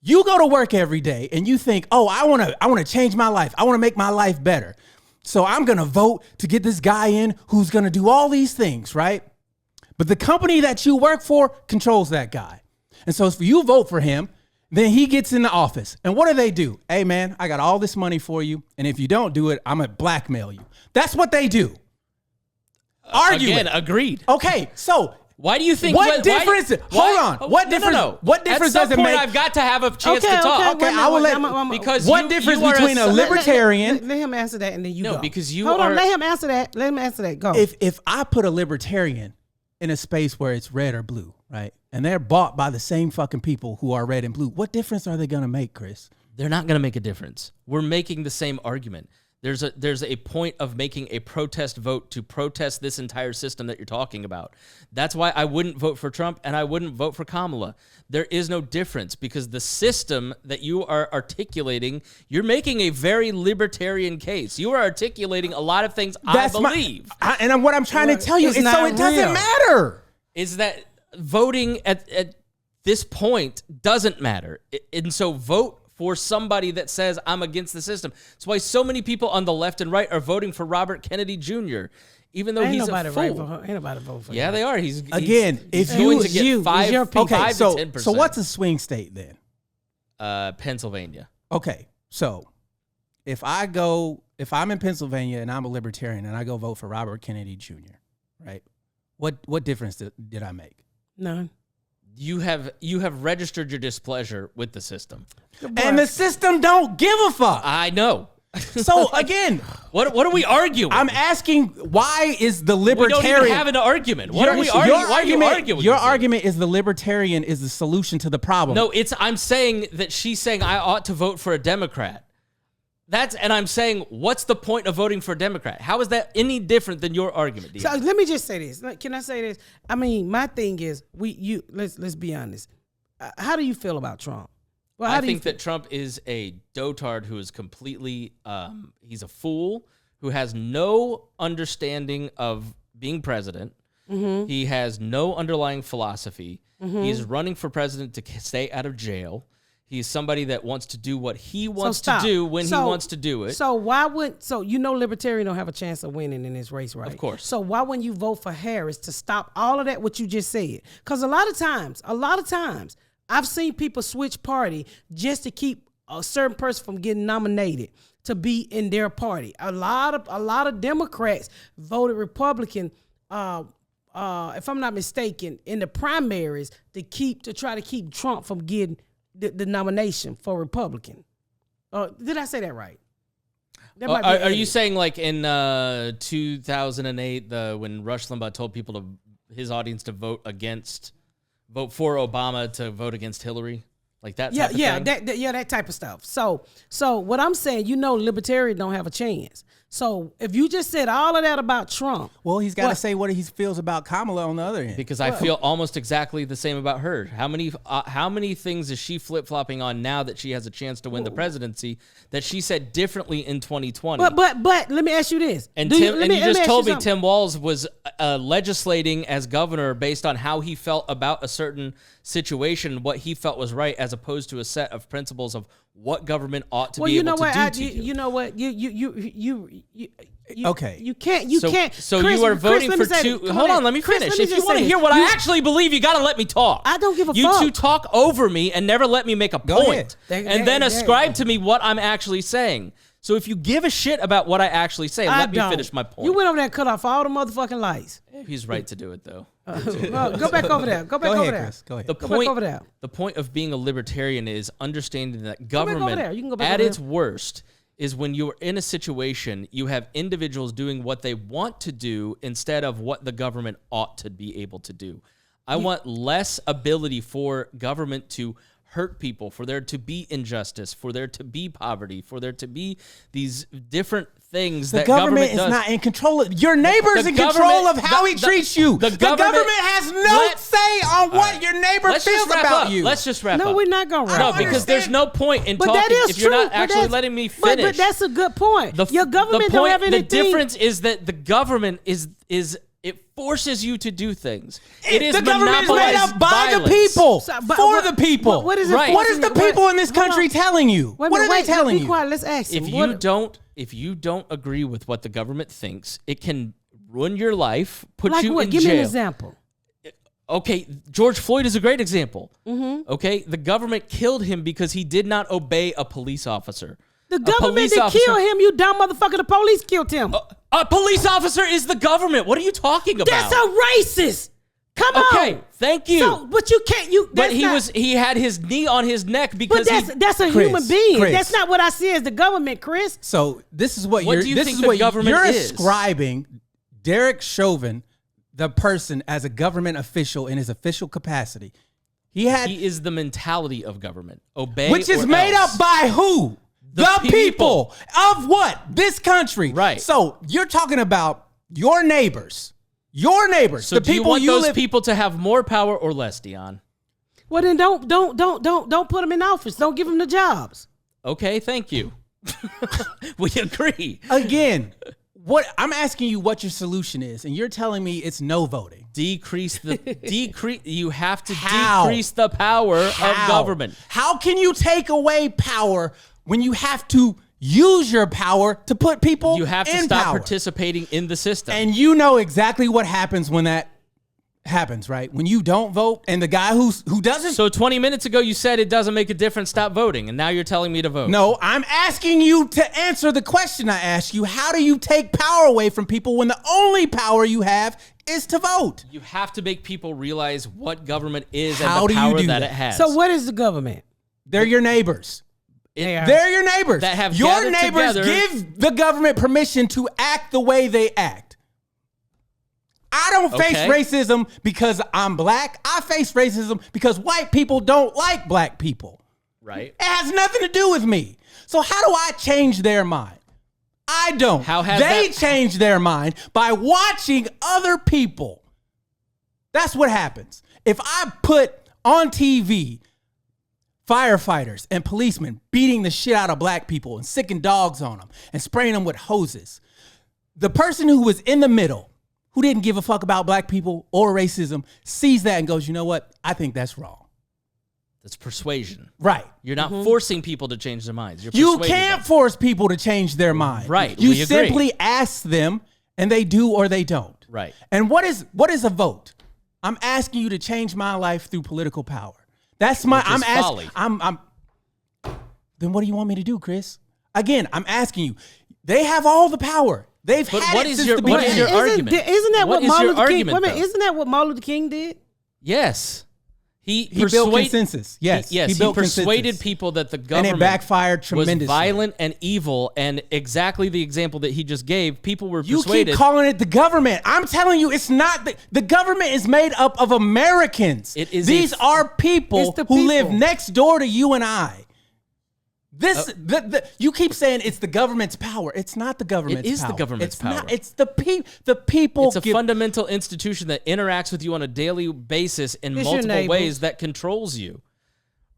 you go to work every day and you think, oh, I want to change my life. I want to make my life better. So I'm going to vote to get this guy in who's going to do all these things, right? But the company that you work for controls that guy. And so if you vote for him, then he gets in the office. And what do? Hey, man, I got all this money for you. And if you don't do it, I'm going to blackmail you. That's what they do. Argue. Again, agreed. Okay, so why do you think? What difference? Hold on. What difference? No. What difference does it make? I've got to have a chance to talk. Okay, I will let. Because what difference between a libertarian? Let him answer that, and then you go. No, because you hold on. Let him answer that. Let him answer that. Go. If I put a libertarian in a space where it's red or blue, right, and they're bought by the same fucking people who are red and blue, what difference are they gonna make, Chris? They're not gonna make a difference. We're making the same argument. There's a point of making a protest vote to protest this entire system that you're talking about. That's why I wouldn't vote for Trump and I wouldn't vote for Kamala. There is no difference because the system that you are articulating, you're making a very libertarian case. You are articulating a lot of things I believe. And what I'm trying to tell you is so it doesn't matter. Is that voting at this point doesn't matter. And so vote for somebody that says, I'm against the system. That's why so many people on the left and right are voting for Robert Kennedy Jr., even though he's a fool. Ain't nobody vote for him. Yeah, they are. He's going to get 5 to 10%. So what's a swing state then? Pennsylvania. Okay, so if I'm in Pennsylvania and I'm a libertarian and I go vote for Robert Kennedy Jr., right? What difference did I make? None. You have registered your displeasure with the system. And the system don't give a fuck. I know. So again, what are we arguing? I'm asking, why is the libertarian? We don't even have an argument. What are we arguing? Why are you arguing? Your argument is the libertarian is the solution to the problem. No, I'm saying that she's saying I ought to vote for a Democrat. And I'm saying, what's the point of voting for a Democrat? How is that any different than your argument, Deon? So let me just say this. Can I say this? I mean, my thing is, let's be honest. How do you feel about Trump? Well, I think that Trump is a dotard who is completely, he's a fool who has no understanding of being president. Mm-hmm. He has no underlying philosophy. Mm-hmm. He is running for president to stay out of jail. He's somebody that wants to do what he wants to do when he wants to do it. So libertarian don't have a chance of winning in this race, right? Of course. So why wouldn't you vote for Harris to stop all of that, what you just said? Because a lot of times, I've seen people switch party just to keep a certain person from getting nominated to be in their party. A lot of Democrats voted Republican, if I'm not mistaken, in the primaries to try to keep Trump from getting the nomination for Republican. Did I say that right? might be Are edited. you saying like in 2008, when Rush Limbaugh told people his audience to vote for Obama to vote against Hillary? Like that type of thing? That type of stuff. So what I'm saying, libertarians don't have a chance. So if you just said all of that about Trump, well, he's got to say what he feels about Kamala on the other end. Because I feel almost exactly the same about her. How many things is she flip-flopping on now that she has a chance to win the presidency that she said differently in 2020? But let me ask you this. And you just told me Tim Walz was legislating as governor based on how he felt about a certain situation, what he felt was right, as opposed to a set of principles of what government ought to be able to do. You know what? Okay. You can't. So Chris, you are voting Chris, for two. Come Hold on, on, let me Chris, finish. let me If you just want to say hear this. what I actually believe, you got to let me talk. I don't give a you fuck. You two talk over me and never let me make a point, and then ascribe to me what I'm actually saying. So if you give a shit about what I actually say, let me finish my point. You went over there and cut off all the motherfucking lights. He's right to do it, though. Go back over there. Go back over there. Chris, go ahead. The Go back over there. The point of being a libertarian is understanding that government, there. You can go back at over its worst, is when you're in a situation, you have individuals doing what they want to do instead of what the government ought to be able to do. I want less ability for government to hurt people, for there to be injustice, for there to be poverty, for there to be these different things that government does. Is not in control of your neighbor's in control of how he treats you. The government has no say on what your neighbor feels about you. Let's just wrap up. No, we're not gonna wrap No, up. because there's no point in talking that is if you're true, not actually letting me finish. But that's a good point. Your government don't have anything. The difference is that the government is it forces you to do things. It is the government is made up by violence. the people, for the people. What is it? Right. What is the people in this country telling you? What are they telling you? Be quiet. Let's ask him. If you don't agree with what the government thinks, it can ruin your life, put like you what? in Give jail. me an example. Okay, George Floyd is a great example. Mm-hmm. Okay, the government killed him because he did not obey a police officer. The government didn't kill him, you dumb motherfucker. The police killed him. A police officer is the government. What are you talking about? That's a racist. Come on. Okay, thank you. So, but you can't. But he had his knee on his neck because. But that's a human being. That's not what I see as the government, Chris. So this is what What do you think the government you're is? ascribing Derek Chauvin, the person, as a government official in his official capacity. He is the mentality of government. Obey, which is or made else. up by who? The people of what? This country. Right. So you're talking about your neighbors. Your neighbors. So the do people you want those people to have more power or less, Deon? Well, then don't put them in office. Don't give them the jobs. Okay, thank you. We agree. Again, what I'm asking you what your solution is, and you're telling me it's no voting. You have to decrease the power of government. How can you take away power when you have to use your power to put people in power? You have to stop participating in the system. And you know exactly what happens when that happens, right? When you don't vote and the guy who doesn't. So 20 minutes ago you said it doesn't make a difference, stop voting, and now you're telling me to vote. No, I'm asking you to answer the question I asked you. How do you take power away from people when the only power you have is to vote? You have to make people realize what government is How and the do you power do that that? it has. So what is the government? They're your neighbors. They're your neighbors. That have your gathered neighbors together. give the government permission to act the way they act. I don't face racism because I'm black. I face racism because white people don't like black people. Right. It has nothing to do with me. So how do I change their mind? I don't. How has they that change their mind by watching other people. That's what happens. If I put on TV firefighters and policemen beating the shit out of black people and sicking dogs on them and spraying them with hoses, the person who was in the middle, who didn't give a fuck about black people or racism, sees that and goes, you know what? I think that's wrong. That's persuasion. Right. You're not forcing people to change their minds. You're You persuading can't them. force people to change their mind. Right. You We agree. simply ask them and they do or they don't. Right. And what is a vote? I'm asking you to change my life through political power. That's my Which is folly. Then what do you want me to do, Chris? Again, I'm asking you. They have all the power. They've But had what it is since your- the what is beginning. your argument? Isn't that what What is Martin your Luther King? argument, Wait a minute, though? isn't that what Martin Luther King did? Yes. He built consensus. Yes, he built persuaded consensus. people that the government and it backfired was tremendously. violent and evil, and exactly the example that he just gave. People were You persuaded. keep calling it the government. I'm telling you, it's not. The government is made up of Americans. It is These are people It's the who people. live next door to you and I. You keep saying it's the government's power. It's not the government's power. It is the government's It's power. Not, it's the people. It's a fundamental institution that interacts with you on a daily basis in It's your multiple neighbors. ways that controls you.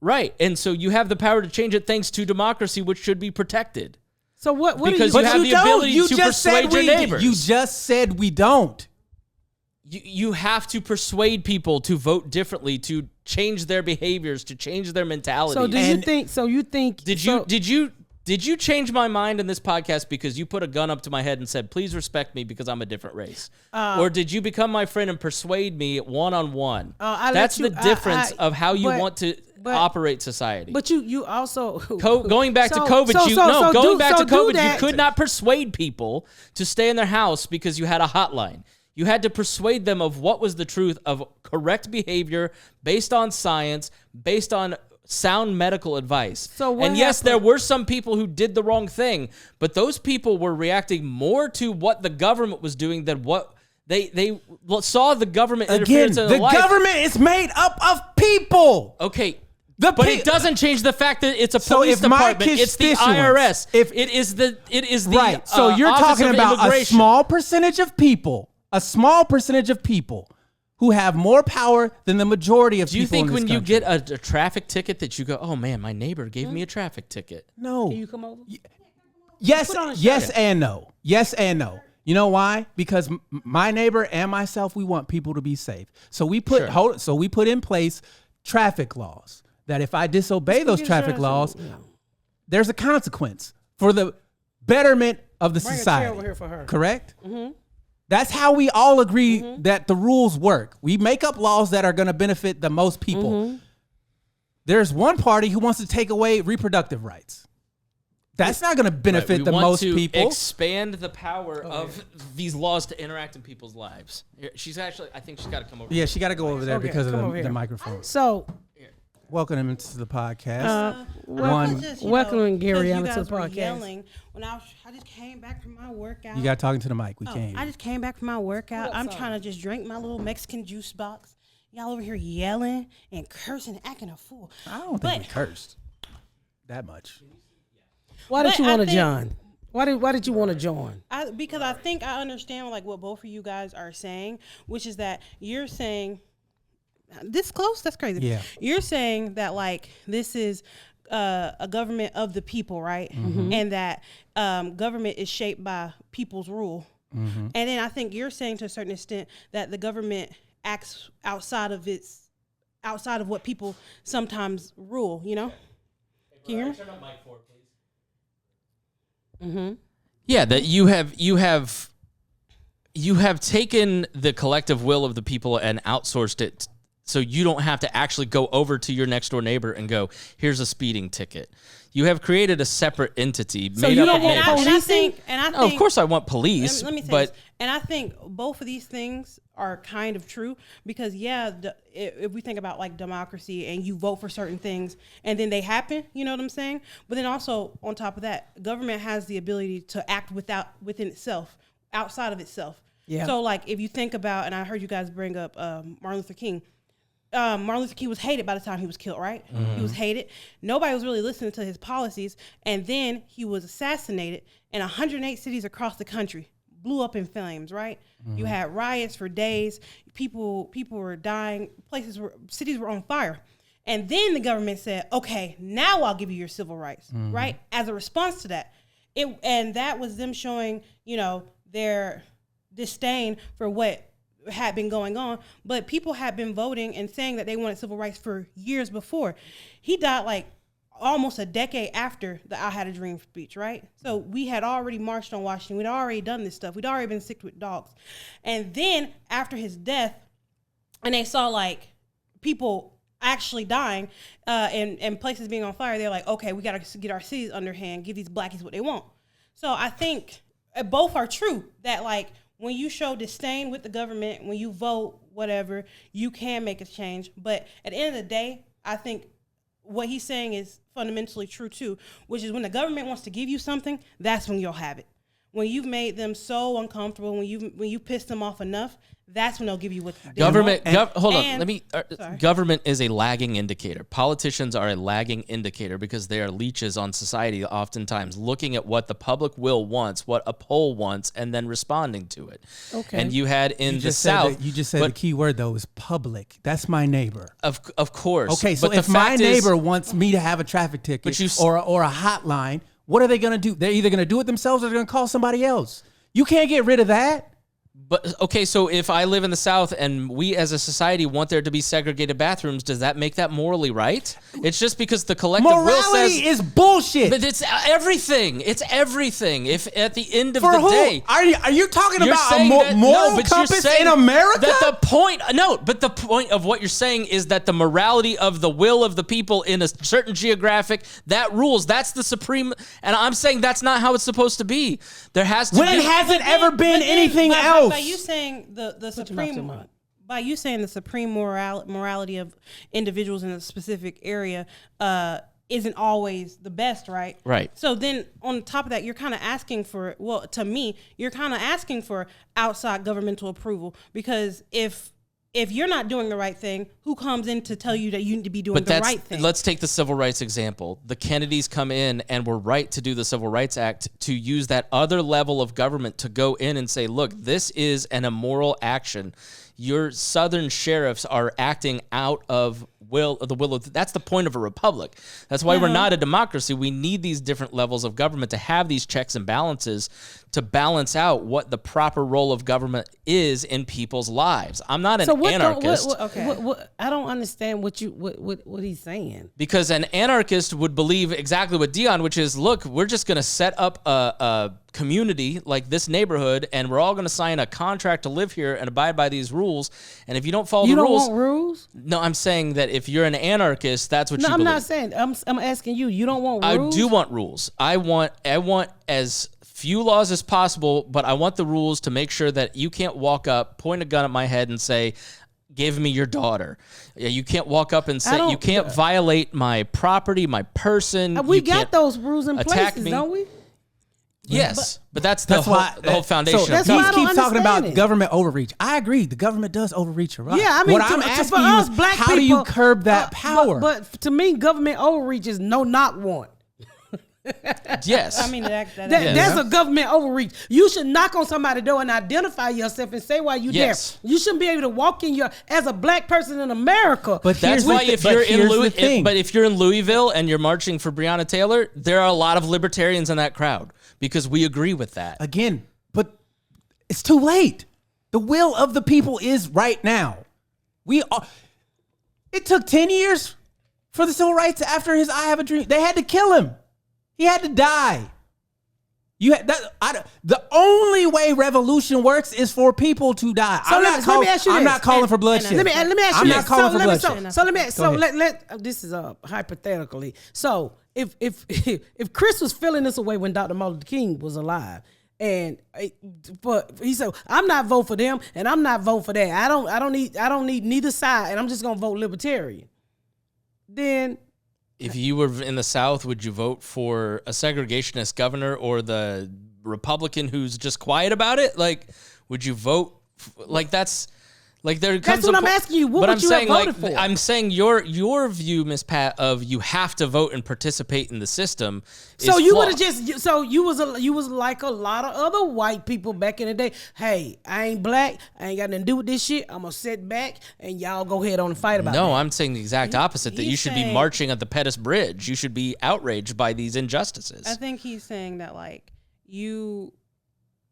Right. And so you have the power to change it thanks to democracy, which should be protected. So what Because are you you? have the ability You to just persuade said your we neighbors. You just said we don't. You have to persuade people to vote differently, to change their behaviors, to change their mentality. So do you think? So you think? Did you change my mind in this podcast because you put a gun up to my head and said, "Please respect me because I'm a different race," or did you become my friend and persuade me one-on-one? That's the difference of how you want to operate society. But you also going back to COVID, you could not persuade people to stay in their house because you had a hotline. You had to persuade them of what was the truth of correct behavior based on science, based on sound medical advice. And yes, there were some people who did the wrong thing, but those people were reacting more to what the government was doing than what they saw the government interference in their life. The government is made up of people. Okay. But it doesn't change the fact that it's a police if my department. It's the IRS. It is the right. So you're Office talking of about a Immigration. small percentage of people. A small percentage of people who have more power than the majority of people. Do you think in this when you country. get a traffic ticket that you go, "Oh man, my neighbor gave me a traffic ticket"? No. Can you come over? Yes, yes, and no. Yes and no. You know why? Because my neighbor and myself, we want people to be safe. So we put in place traffic laws that if I disobey those traffic laws, there's a consequence for the betterment of the Bring a chair society. over here for her. Correct? Mm-hmm. That's how we all agree that the rules work. We make up laws that are going to benefit the most people. There's one party who wants to take away reproductive rights. That's not going to benefit the most people. Expand the power of these laws to interact in people's lives. She's actually, I think she's got to come over. Yeah, she got to go over there because of the here. microphone. So Welcome him to the podcast. welcome Gary Allen to the podcast. Yelling when I just came back from my workout. You got talking to the mic. We can't. I just came back from my workout. I'm trying to just drink my little Mexican juice box. Y'all over here yelling and cursing, acting a fool. I don't think we cursed that much. Why did you want to join? Why did you want to join? Because I think I understand like what both of you guys are saying, which is that you're saying this close. That's crazy. Yeah. You're saying that like this is a government of the people, right? Mm-hmm. And that government is shaped by people's rule. Mm-hmm. And then I think you're saying to a certain extent that the government acts outside of what people sometimes rule. You know? Can you hear me? Turn up mic 4, please. Mm-hmm. Yeah, that you have taken the collective will of the people and outsourced it. So you don't have to actually go over to your next door neighbor and go, "Here's a speeding ticket." You have created a separate entity made up of neighbors. And I think, of course, I want police. Let me say but this. And I think both of these things are kind of true because, if we think about like democracy and you vote for certain things and then they happen, you know what I'm saying? But then also on top of that, government has the ability to act within itself, outside of itself. Yeah. So like if you think about, and I heard you guys bring up Martin Luther King. Martin Luther King was hated by the time he was killed, right? Mm-hmm. He was hated. Nobody was really listening to his policies. And then he was assassinated in 108 cities across the country, blew up in flames, right? Mm-hmm. You had riots for days. People were dying. Cities were on fire. And then the government said, okay, now I'll give you your civil rights, right? As a response to that. And that was them showing, their disdain for what had been going on, but people had been voting and saying that they wanted civil rights for years before. He died like almost a decade after the I Had a Dream speech, right? So we had already marched on Washington. We'd already done this stuff. We'd already been sick with dogs. And then after his death, and they saw like people actually dying and places being on fire, they're like, okay, we got to get our cities under hand, give these blackies what they want. So I think both are true, that like when you show disdain with the government, when you vote, whatever, you can make a change. But at the end of the day, I think what he's saying is fundamentally true too, which is when the government wants to give you something, that's when you'll have it. When you've made them so uncomfortable, when you piss them off enough, that's when they'll give you what they Government, want. hold on. And- Let me. sorry. Government is a lagging indicator. Politicians are a lagging indicator because they are leeches on society. Oftentimes, looking at what the public will wants, what a poll wants, and then responding to it. Okay. And you had in You the just said South. that- you just said but the key word though is public. That's my neighbor. of course. Okay, so but the if my fact is- neighbor wants me to have a traffic ticket But you or a hotline, what are they going to do? They're either going to do it themselves or they're going to call somebody else. You can't get rid of that. But okay, so if I live in the South and we as a society want there to be segregated bathrooms, does that make that morally right? It's just because the collective will Morality says. is bullshit. But it's everything. It's everything. If at the end of For the who? day, Are you talking you're about a saying that, moral no, but you're compass saying in America? That the point, no, but the point of what you're saying is that the morality of the will of the people in a certain geographic that rules. That's the supreme, and I'm saying that's not how it's supposed to be. There has to when be. has it ever been But then anything by else? you saying the your mouth too supreme, much. by you saying the supreme morality of individuals in a specific area isn't always the best, right? Right. So then on top of that, you're kind of asking for, well, to me, you're kind of asking for outside governmental approval, because if you're not doing the right thing, who comes in to tell you that you need to be doing But the right thing? let's take the civil rights example. The Kennedys come in and were right to do the Civil Rights Act to use that other level of government to go in and say, look, this is an immoral action. Your Southern sheriffs are acting out of the will of. That's the point of a republic. That's why we're not a democracy. We need these different levels of government to have these checks and balances to balance out what the proper role of government is in people's lives. I'm not an anarchist. I don't understand what he's saying. Because an anarchist would believe exactly what Deon, which is, look, we're just going to set up a community like this neighborhood, and we're all going to sign a contract to live here and abide by these rules. And if you don't follow the rules, you don't want rules? No, I'm saying that if you're an anarchist, that's what you No, I'm believe. not saying. I'm asking you. You don't want I rules? do want rules. I want as few laws as possible, but I want the rules to make sure that you can't walk up, point a gun at my head, and say, give me your daughter. You can't walk up and say, you can't violate my property, my person. We You got can't those rules in attack places, me. don't we? Yes, but that's the whole foundation. So That's he why I don't keeps talking about understand it. government overreach. I agree. The government does overreach a lot. Yeah, I mean, what I'm for asking us, you is, black how do you people, curb that power? But to me, government overreach is no knock warrant. Yes. I mean, that's That's a government overreach. You should knock on somebody's door and identify yourself and say why you Yes. there. You shouldn't be able to walk in as a black person in America. But That's here's why the, if but you're in here's the thing. But if you're in Louisville and you're marching for Breonna Taylor, there are a lot of libertarians in that crowd because we agree with that. Again, but it's too late. The will of the people is right now. It took 10 years for the civil rights after his I Have a Dream. They had to kill him. He had to die. The only way revolution works is for people to die. So let me ask you I'm this. not calling for bloodshed. Let me ask you I'm this. not calling for bloodshed. So this is hypothetically. So if Chris was feeling this away when Dr. Martin Luther King was alive, but he said, I'm not voting for them and I'm not voting for that. I don't need neither side, and I'm just gonna vote libertarian. Then If you were in the South, would you vote for a segregationist governor or the Republican who's just quiet about it? Like, would you vote? That's there comes. That's what I'm asking you. What would you have voted for? I'm saying your view, Miss Pat, of you have to vote and participate in the system. So is you would flawed. have just you was like a lot of other white people back in the day. Hey, I ain't black. I ain't got nothing to do with this shit. I'm gonna sit back and y'all go ahead on and fight about it. No, I'm saying the exact opposite. That he's you should be saying- marching at the Pettus Bridge. You should be outraged by these injustices. I think he's saying that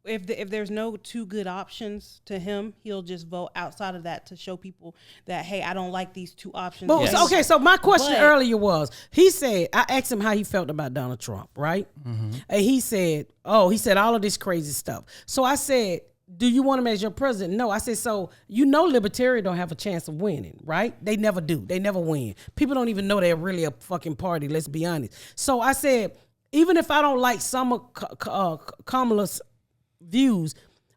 if there's no two good options to him, he'll just vote outside of that to show people that, hey, I don't like these two options. But Yes. so my question But- earlier was, I asked him how he felt about Donald Trump, right? Mm-hmm. And he said all of this crazy stuff. So I said, do you want him as your president? No. I said, so libertarians don't have a chance of winning, right? They never do. They never win. People don't even know they're really a fucking party, let's be honest. So I said, even if I don't like some of Kamala's views,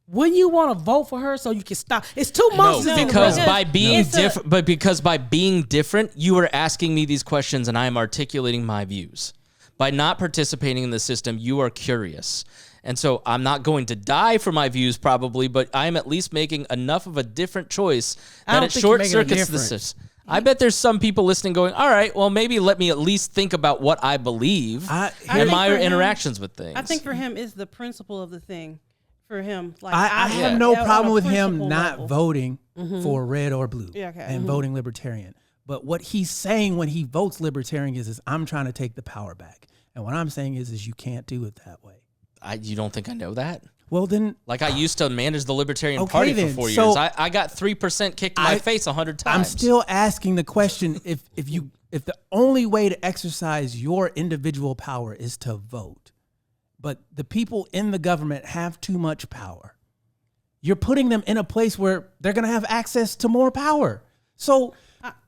Wouldn't you want to vote for her so you can stop? It's 2 months. No, in because the by being It's a- different, but because by being different, you are asking me these questions and I am articulating my views. By not participating in the system, you are curious. And so I'm not going to die for my views probably, but I'm at least making enough of a different choice I that don't it think you're short making a circuits the difference. system. I bet there's some people listening going, all right, well, maybe let me at least think about what I believe I in think my for him- interactions with things. I think for him is the principle of the thing. For him, like I have yeah, no on a problem with him principle not level. voting for red or blue Yeah, okay. and voting libertarian. But what he's saying when he votes libertarian is I'm trying to take the power back. And what I'm saying is you can't do it that way. You don't think I know that? Well, then Like I used to manage the Libertarian Okay, Party then. for 4 So- years. I got 3% kicked in my face 100 times. I'm still asking the question: if the only way to exercise your individual power is to vote, but the people in the government have too much power, you're putting them in a place where they're going to have access to more power. So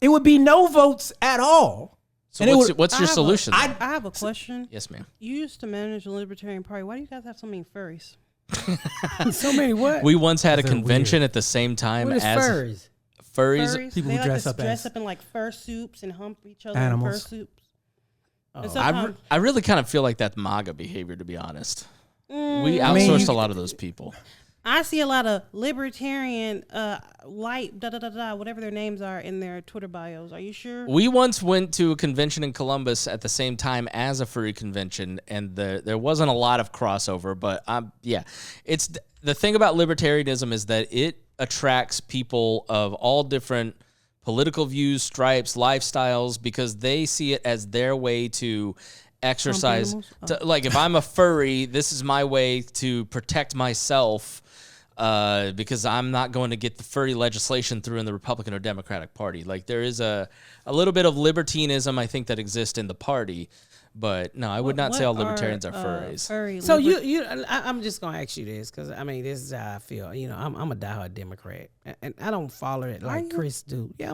it would be no votes at all. So And it what's, would- what's your I have a- solution? I then? have a question. Yes, ma'am. You used to manage the Libertarian Party. Why do you guys have so many furries? So many what? We once had a They're convention at the same time What is as furries? furries. People they who like dress to up dress as up in like fur suits and hump each other animals. in fur suits. And I sometimes- really kind of feel like that's MAGA behavior, to be honest. We I mean, outsourced a lot of those people. I see a lot of libertarian, light, whatever their names are in their Twitter bios. Are you sure? We once went to a convention in Columbus at the same time as a furry convention, and there wasn't a lot of crossover. But yeah, it's the thing about libertarianism is that it attracts people of all different political views, stripes, lifestyles, because they see it as their way to exercise. animals? Like if I'm a furry, this is my way to protect myself. Because I'm not going to get the furry legislation through in the Republican or Democratic Party. Like there is a little bit of libertinism, I think, that exists in the party. But no, I would not say all libertarians are furries. Furry So I'm just gonna ask you this because I mean this is how I feel. You know, I'm a diehard Democrat, and I don't follow it like Chris do. Yeah,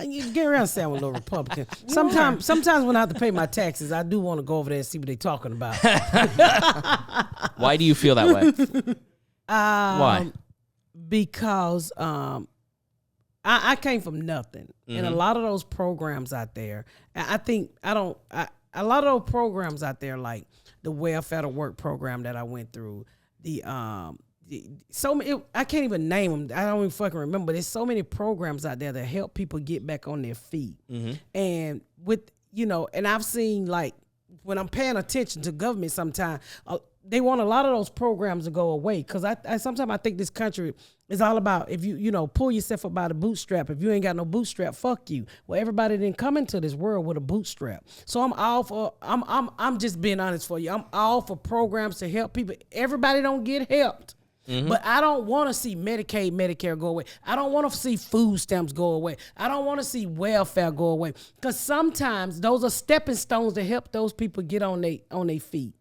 you get around saying I'm a little Republican. Sometimes when I have to pay my taxes, I do want to go over there and see what they're talking about. Why do you feel that way? Why? Because I came from nothing, and a lot of those programs out there, I think a lot of those programs out there, like the welfare to work program that I went through, I can't even name them. I don't even fucking remember. There's so many programs out there that help people get back on their feet, and and I've seen like when I'm paying attention to government, sometimes. They want a lot of those programs to go away because I sometimes I think this country is all about if you pull yourself up by the bootstrap. If you ain't got no bootstrap, fuck you. Well, everybody didn't come into this world with a bootstrap, so I'm all for. I'm just being honest for you. I'm all for programs to help people. Everybody don't get helped, but I don't want to see Medicaid, Medicare go away. I don't want to see food stamps go away. I don't want to see welfare go away because sometimes those are stepping stones to help those people get on their feet.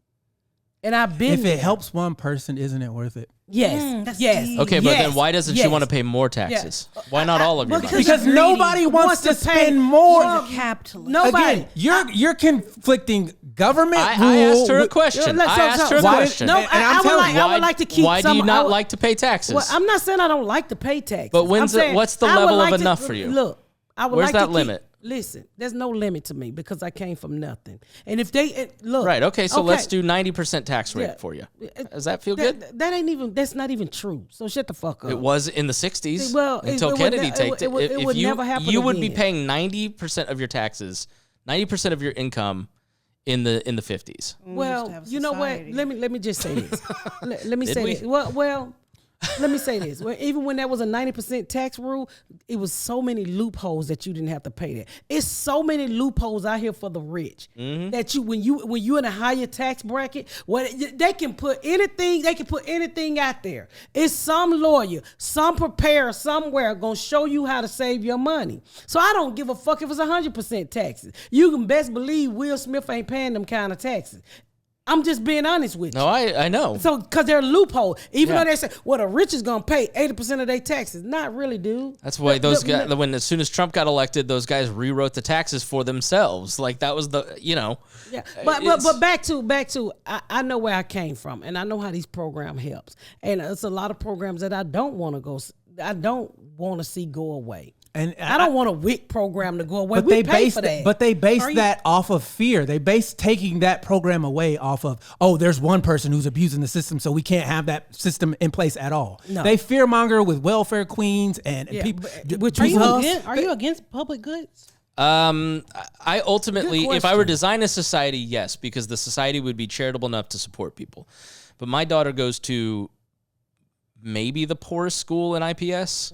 And I've been if there. it helps one person, isn't it worth it? Yes, that's yes. deep. Okay, but then why doesn't she yes. want to pay more taxes? Why not all of your money? Because greedy, nobody wants to pay spend more. Capitalist. Nobody. Again, you're conflicting government I rule asked her a with- question. Let's- I asked her a why- question. No, And I'm I telling would like to keep. Why do some, you I not would- like to pay taxes? Well, I'm not saying I don't like to pay taxes. But I'm saying what's the I would level of like to- enough for you? Look, I would Where's like that to keep- limit? Listen, there's no limit to me because I came from nothing. And if they look, Right. Okay. So let's do 90% tax rate Yeah. for you. Does that feel good? That's not even true. So shut the fuck up. It was in the 60s Well, it until would Kennedy ne- taked it it. would- it would never happen You would be again. paying 90% of your taxes, 90% of your income in the 50s. Well, you know what? Let me just say this. let me Did say we? this. Well, let me say this. Well, even when there was a 90% tax rule, it was so many loopholes that you didn't have to pay that. It's so many loopholes out here for the rich that when you in a higher tax bracket, they can put anything out there. It's some lawyer, some preparer somewhere gonna show you how to save your money. So I don't give a fuck if it's 100% taxes. You can best believe Will Smith ain't paying them kind of taxes. I'm just being honest with you. No, I know. So, because they're a loophole. Even Yeah. though they say, well, the rich is going to pay 80% of their taxes. Not really, dude. That's why those guys, as soon as Trump got elected, those guys rewrote the taxes for themselves. Like that was the, Yeah, but back to I know where I came from, and I know how these programs helps, and it's a lot of programs that I don't want to see go away. And I don't want a WIC program to go away. But We they pay base for that. but they base that off of fear. They base taking that program away off of, oh, there's one person who's abusing the system, so we can't have that system in place at all. No. They fearmonger with welfare queens and Yeah, people. which Are was you us. against public goods? I ultimately, Good if I were question. design a society, yes, because the society would be charitable enough to support people. But my daughter goes to maybe the poorest school in IPS,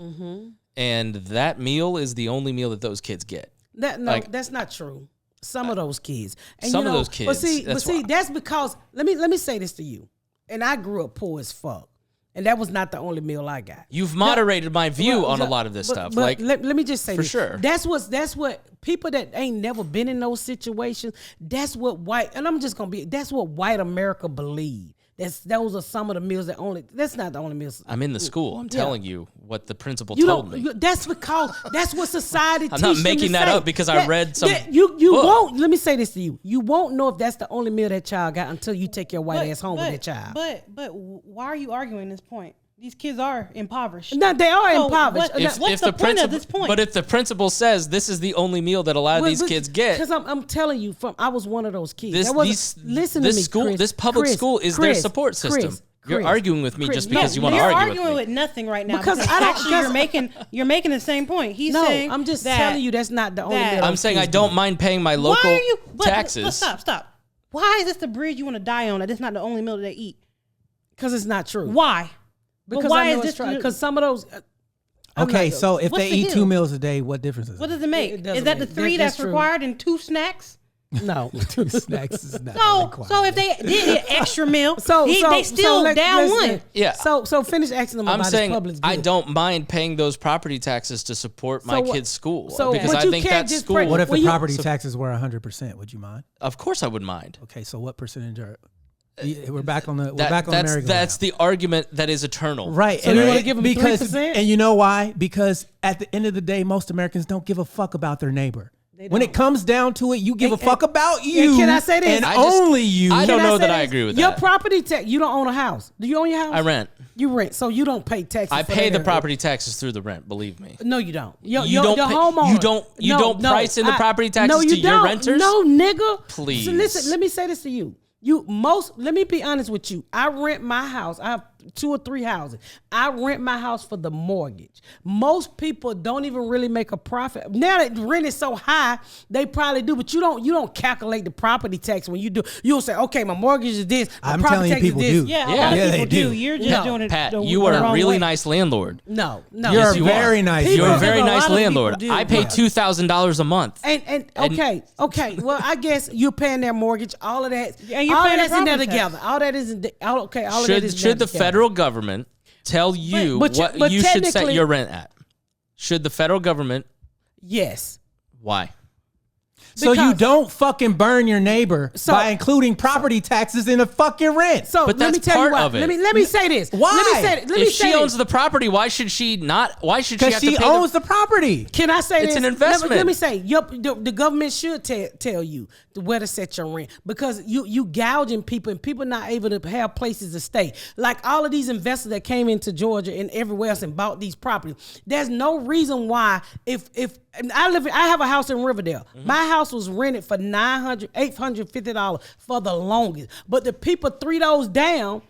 and that meal is the only meal that those kids get. That's not true. Some of those kids. And Some of those kids, But see, that's why. that's because let me say this to you. And I grew up poor as fuck. And that was not the only meal I got. You've moderated my view Well, on a yeah, lot of this but- stuff. but Like, let me just say for this. sure. That's what people that ain't never been in those situations. That's what that's what white America believe. Those are some of the meals that's not the only meals. I'm in the school. I'm Yeah. telling you what the principal You told don't. me. That's because that's what society. I'm not teach them making to that say. up because I read some You book. won't. Let me say this to you. You won't know if that's the only meal that child got until you take your white ass home with that child. But why are you arguing this point? These kids are impoverished. No, they are So impoverished. what's the point of this point? But if the principal says this is the only meal that a lot of these kids get, because I'm telling you, I was one of those kids. this That wasn't- listen this to me, school, Chris, this public Chris, school is their Chris, support system. Chris, You're Chris, arguing with me Chris, just because you want to you're argue arguing with me. nothing right now Because because I don't- actually you're making the same point. He's No, saying I'm just that- telling you that's not the only that- meal. I'm those saying I kids don't get. mind paying my Why local are you taxes. Stop. Why is this the bridge you want to die on? That it's not the only meal that they eat. Because it's not true. Why? Because why I know is it's this? true. Because some of those. Okay, so if What's they the eat deal? 2 meals a day, what difference is What it? does it make? It doesn't Is that the make- three that's that's true. required and 2 snacks? No. 2 snacks is not So required. if they did an extra meal, So they still down listen. one. Yeah. So finish asking them I'm about saying this public I good. don't mind paying those property taxes to support my what- kid's school so- because but I you think can't that just school. break- What if Well, the you- property taxes were 100%? Would you mind? Of course, I would mind. Okay, so what percentage are? We're back on the That's merry-go-round. the argument that is eternal. Right. So you wanna give them 3%? And you know why? Because at the end of the day, most Americans don't give a fuck about their neighbor. When it comes down to it, you give a fuck about you. can I say this? And I just- only you. I don't Can know say that I this? agree with Your that. property tax. You don't own a house. Do you own your house? I rent. You rent, so you don't pay taxes. I for pay that the area. property taxes through the rent. Believe me. No, you don't. You The don't pay- homeowner. you don't price in the property taxes no, you to your don't. renters? No, nigga. Please. So listen, let me say this to you. Let me be honest with you. I rent my house. I have 2 or 3 houses. I rent my house for the mortgage. Most people don't even really make a profit. Now that rent is so high, they probably do, but you don't calculate the property tax when you do. You'll say, okay, my mortgage is this. My I'm property telling you, tax is people this. do. Yeah, a Yeah. lot Yeah, of they people do. do. You're just No, doing it. Pat, the you are a wrong really way. nice landlord. No. You're Yes, a you very are. nice. You're a People- man. very a nice lot of people landlord. do. I pay Yeah. $2,000 a month. And okay. Well, I guess you're paying their mortgage. All of that. And you're all paying of that's the in there property tax. together. All that is in. All of that is Should the together. federal government tell you But what you should set technically- your rent at? Should the federal government? Yes. Why? So you Because- don't fucking burn your neighbor by including property taxes in a fucking rent. So But let me that's tell you part why. of it. Let me say this. Why? Let me say it. Let me If she say owns this. the property, why should she not? Why should she Because have she to pay owns the property. Can I say It's this? an investment. Let me say, the government should tell you where to set your rent because you gouging people and people not able to have places to stay. Like all of these investors that came into Georgia and everywhere else and bought these properties. There's no reason why if and I have a house in Riverdale. Mm-hmm. My house was rented for $850 for the longest, but the people 3 doors down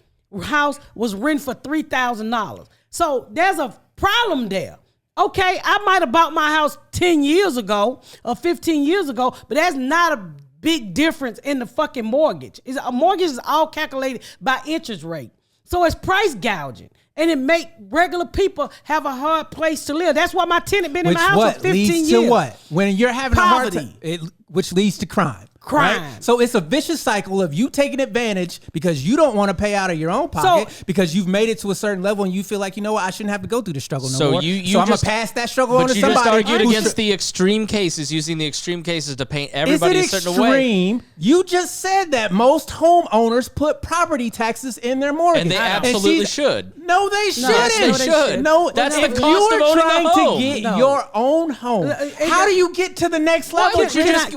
house was rented for $3,000. So there's a problem there. Okay, I might have bought my house 10 years ago or 15 years ago, but that's not a big difference in the fucking mortgage. A mortgage is all calculated by interest rate. So it's price gouging. And it make regular people have a hard place to live. That's why my tenant been in Which my house what for 15 leads years. to what? When you're having a hard Poverty. time, which leads to crime. Crime. Right? So it's a vicious cycle of you taking advantage because you don't want to pay out of your own pocket because you've made it to a certain level and you feel like, you know what, I shouldn't have to go through the struggle no more. So I'm going to pass that struggle on to somebody. But you just argued against the extreme cases, using the extreme cases to paint everybody a certain way. Extreme? You just said that most homeowners put property taxes in their mortgage. And they absolutely should. No, they shouldn't. Yes, they should. No, that's the if cost you're of owning trying a home. to get your own home, how do you get to the next level?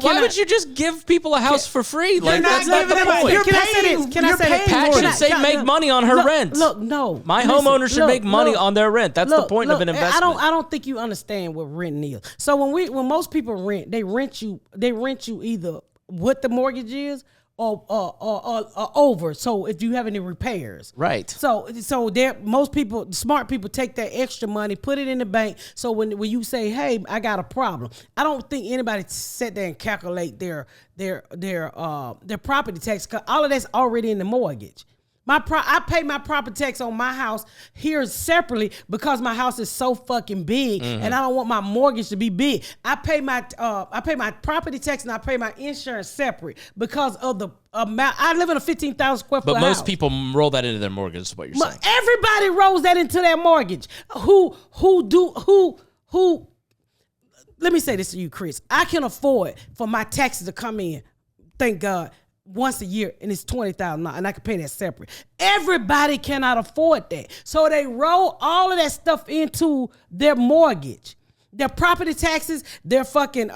Why would you just give people a house for free? Like, that's not the point. Can I say this? Pat should make money on her rent. Look, no. My homeowner should make money on their rent. That's the point of an investment. I don't think you understand what rent is. So when most people rent, they rent you either what the mortgage is or over. So if you have any repairs, right? So there, most people, smart people, take that extra money, put it in the bank. So when you say, "Hey, I got a problem," I don't think anybody sit there and calculate their property tax, because all of that's already in the mortgage. I pay my property tax on my house here separately because my house is so fucking big, and I don't want my mortgage to be big. I pay my property tax and I pay my insurance separate because of the amount. I live in a 15,000 square foot house. But most people roll that into their mortgage. Is what you're saying? Everybody rolls that into their mortgage. Who? Let me say this to you, Chris. I can afford for my taxes to come in. Thank God. Once a year, and it's $20,000, and I can pay that separate. Everybody cannot afford that, so they roll all of that stuff into their mortgage, their property taxes, their fucking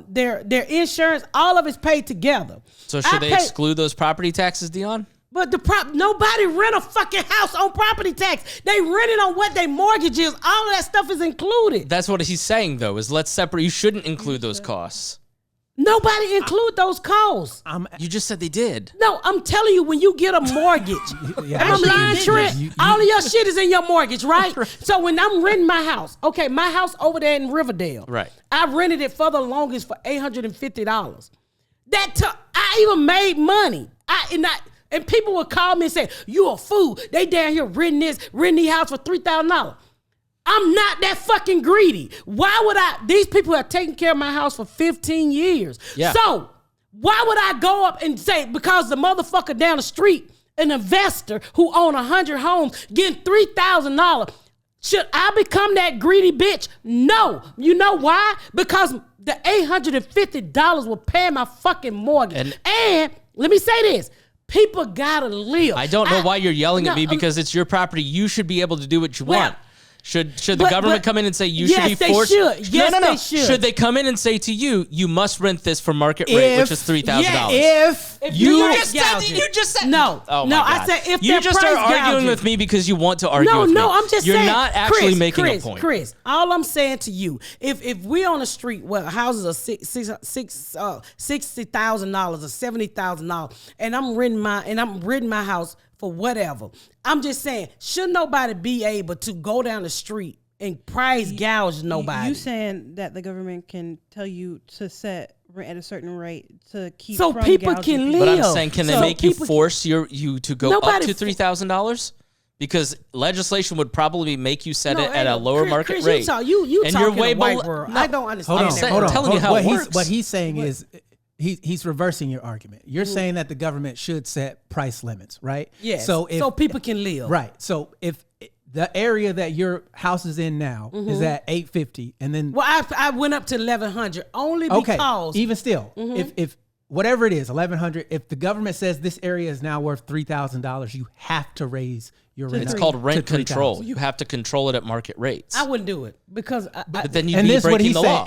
their insurance. All of it's paid together. So should they exclude those property taxes, Deon? But nobody rent a fucking house on property tax. They rent it on what their mortgage is. All of that stuff is included. That's what he's saying, though. Is let's separate. You shouldn't include those costs. Nobody include those costs. You just said they did. No, I'm telling you, when you get a mortgage, am I lying, Trent? All of your shit is in your mortgage, right? So when I'm renting my house, okay, my house over there in Riverdale, right? I rented it for the longest for $850. I even made money. And people would call me and say, "You a fool? They down here renting the house for $3,000." I'm not that fucking greedy. Why would these people have taken care of my house for 15 years. Yeah. So why would I go up and say, because the motherfucker down the street, an investor who own 100 homes, getting $3,000, should I become that greedy bitch? No. You know why? Because the $850 will pay my fucking mortgage. And let me say this. People gotta live. I don't know why you're yelling at me, because it's your property. You should be able to do what you want. Should the government come in and say you should be forced? Yes, no. They should. Should they come in and say to you, you must rent this for market rate, which is $3,000? If you just said no. Oh no, I said if you just are arguing gouging with me because you want to argue with me. No, I'm just You're saying. You're not actually making a point. Chris, all I'm saying to you, if we on the street where houses are $60,000 or $70,000, and I'm renting my house for whatever, I'm just saying, should nobody be able to go down the street and price gouge nobody? You saying that the government can tell you to set rent at a certain rate to keep so from people gouging can people? live. But I'm saying, can they make you force you to go up to $3,000? Because legislation would probably make you set it at a lower market rate. You and talking you're way white below. world. I don't understand. I'm telling you how it works. What he's saying is, he's reversing your argument. You're saying that the government should set price limits, right? Yes. So people can live. Right. So if the area that your house is in now is at $850, and then I went up to $1,100 only because even still, if whatever it is, $1,100, if the government says this area is now worth $3,000, you have to raise your rent. It's called rent control. You have to control it at market rates. I wouldn't do it because but then you'd be breaking the law.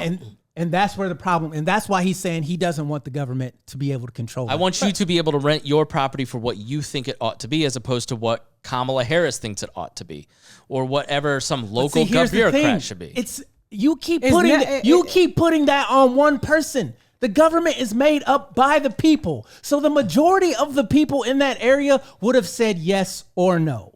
And that's where the problem, and that's why he's saying he doesn't want the government to be able to control it. I want you to be able to rent your property for what you think it ought to be, as opposed to what Kamala Harris thinks it ought to be, or whatever some local bureaucrat should be. You keep putting that on one person. The government is made up by the people, so the majority of the people in that area would have said yes or no.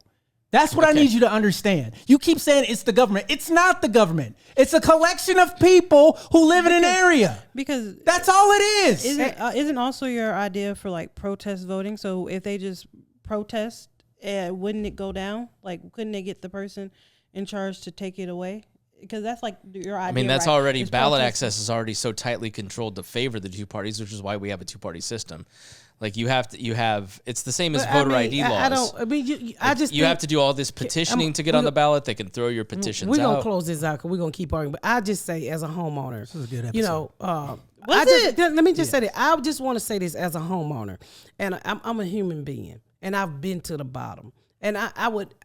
That's what I need you to understand. You keep saying it's the government. It's not the government. It's a collection of people who live in an area. Because that's all it is. Isn't also your idea for like protest voting? So if they just protest, wouldn't it go down? Like, couldn't they get the person in charge to take it away? because that's like your idea. I mean, that's right? already It's ballot politics. access is already so tightly controlled to favor the two parties, which is why we have a two-party system. Like you have it's the same as But, voter ID laws. I don't. I mean, I just. You have to do all this petitioning to get on the ballot. They can throw your petitions We're gonna out. close this out because we're gonna keep arguing. But I just say, as a homeowner, this is a good you know, Was let me just say that I just want to say this as a homeowner, and I'm a human being, and I've been to the bottom, and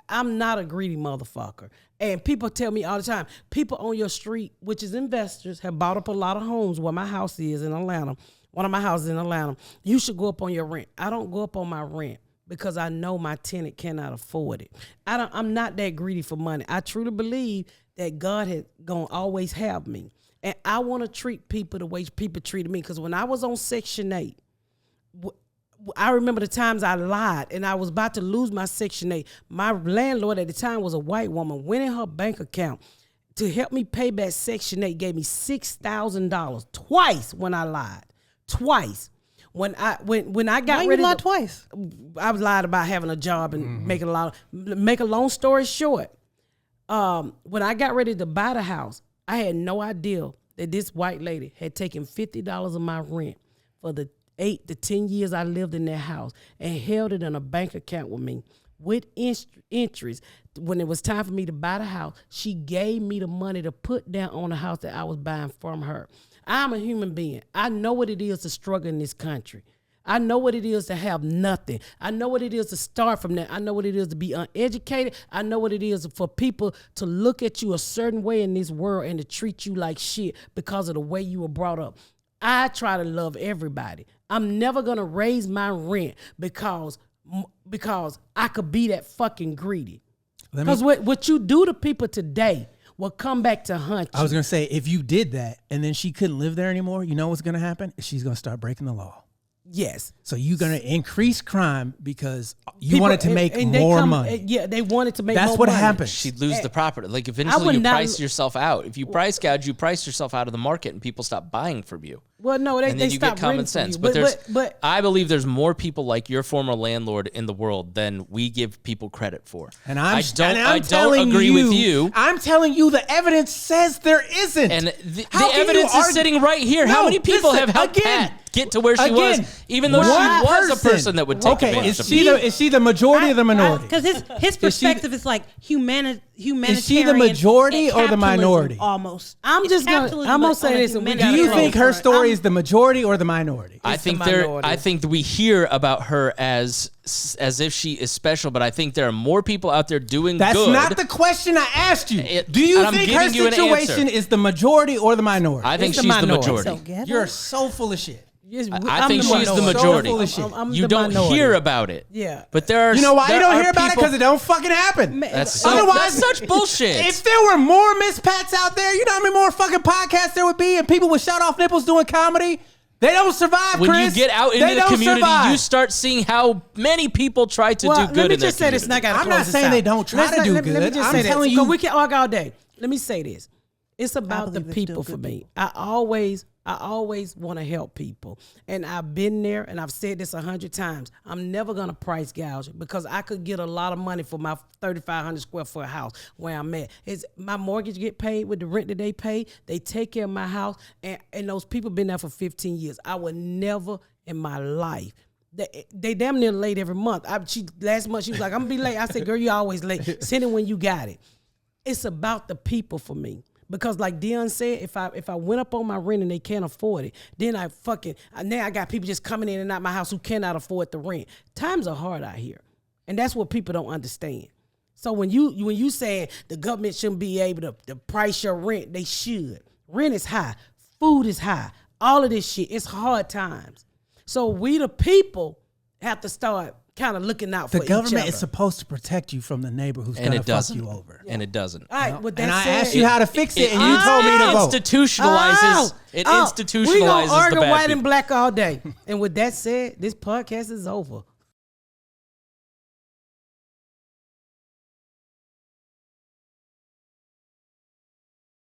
I'm not a greedy motherfucker. And people tell me all the time, people on your street, which is investors, have bought up a lot of homes where my house is in Atlanta. One of my houses in Atlanta. You should go up on your rent. I don't go up on my rent because I know my tenant cannot afford it. I'm not that greedy for money. I truly believe that God had gonna always have me. And I want to treat people the way people treated me. Because when I was on Section 8, I remember the times I lied and I was about to lose my Section 8. My landlord at the time was a white woman, went in her bank account to help me pay back Section 8, gave me $6,000 twice when I lied. Twice. When I got Why ready you lied to, twice? I was lied about having a job and making a lot. Make a long story short, when I got ready to buy the house, I had no idea that this white lady had taken $50 of my rent for the 8 to 10 years I lived in that house and held it in a bank account with me with interest. When it was time for me to buy the house, she gave me the money to put down on the house that I was buying from her. I'm a human being. I know what it is to struggle in this country. I know what it is to have nothing. I know what it is to start from that. I know what it is to be uneducated. I know what it is for people to look at you a certain way in this world and to treat you like shit because of the way you were brought up. I try to love everybody. I'm never going to raise my rent because I could be that fucking greedy. Because what you do to people today will come back to haunt you. I was going to say, if you did that and then she couldn't live there anymore, you know what's going to happen? She's going to start breaking the law. Yes. So you're going to increase crime because you wanted to make more money. Yeah, they wanted to make more money. That's what happens. She'd lose the property. Like eventually you price yourself out. If you price gouge, you price yourself out of the market and people stop buying from you. Well, no, they and then you get common sense. But I believe there's more people like your former landlord in the world than we give people credit for. And I don't agree with you. I'm telling you, the evidence says there isn't. And the evidence is sitting right here. How many people have helped Pat get to where she was, even though she was a person that would take advantage of people? Is she the majority or the minority? Because his perspective is like humanitarian. Is she the majority or the minority? Almost. I'm gonna say this. Do you think her story is the majority or the minority? I think we hear about her as if she is special, but I think there are more people out there doing good. That's not the question I asked you. Do you think her situation is the majority or the minority? I think she's the majority. You're so full of shit. I think she's the majority. You don't hear about it. Yeah. But there are. You know why you don't hear about it? Because it don't fucking happen. That's such bullshit. If there were more Miss Pats out there, you know how many more fucking podcasts there would be and people with shut off nipples doing comedy? They don't survive, when Chris. You get out into the community, you start seeing how many people try to do good in their community. Let me just say this, and I gotta I'm not saying they don't try to do good. Let me just say telling this. you. We can argue all day. Let me say this. It's about the people for me. I always want to help people. And I've been there and I've said this 100 times. I'm never going to price gouge because I could get a lot of money for my 3,500 square foot house where I'm at. My mortgage get paid with the rent that they pay. They take care of my house. And those people been there for 15 years. I would never in my life. They damn near late every month. Last month she was like, I'm going to be late. I said, girl, you always late. Send it when you got it. It's about the people for me. Because like Deon said, if I went up on my rent and they can't afford it, then now I got people just coming in and out my house who cannot afford the rent. Times are hard out here. And that's what people don't understand. So when you say the government shouldn't be able to price your rent, they should. Rent is high. Food is high. All of this shit. It's hard times. So we the people have to start kind of looking out for each other. The government is supposed to protect you from the neighbor who's going to fuck you over. And it doesn't. All right, with that and I said, asked you how to fix it, and you told me to vote. Institutionalizes we gonna argue the bad white people. and black all day. And with that said, this podcast is over.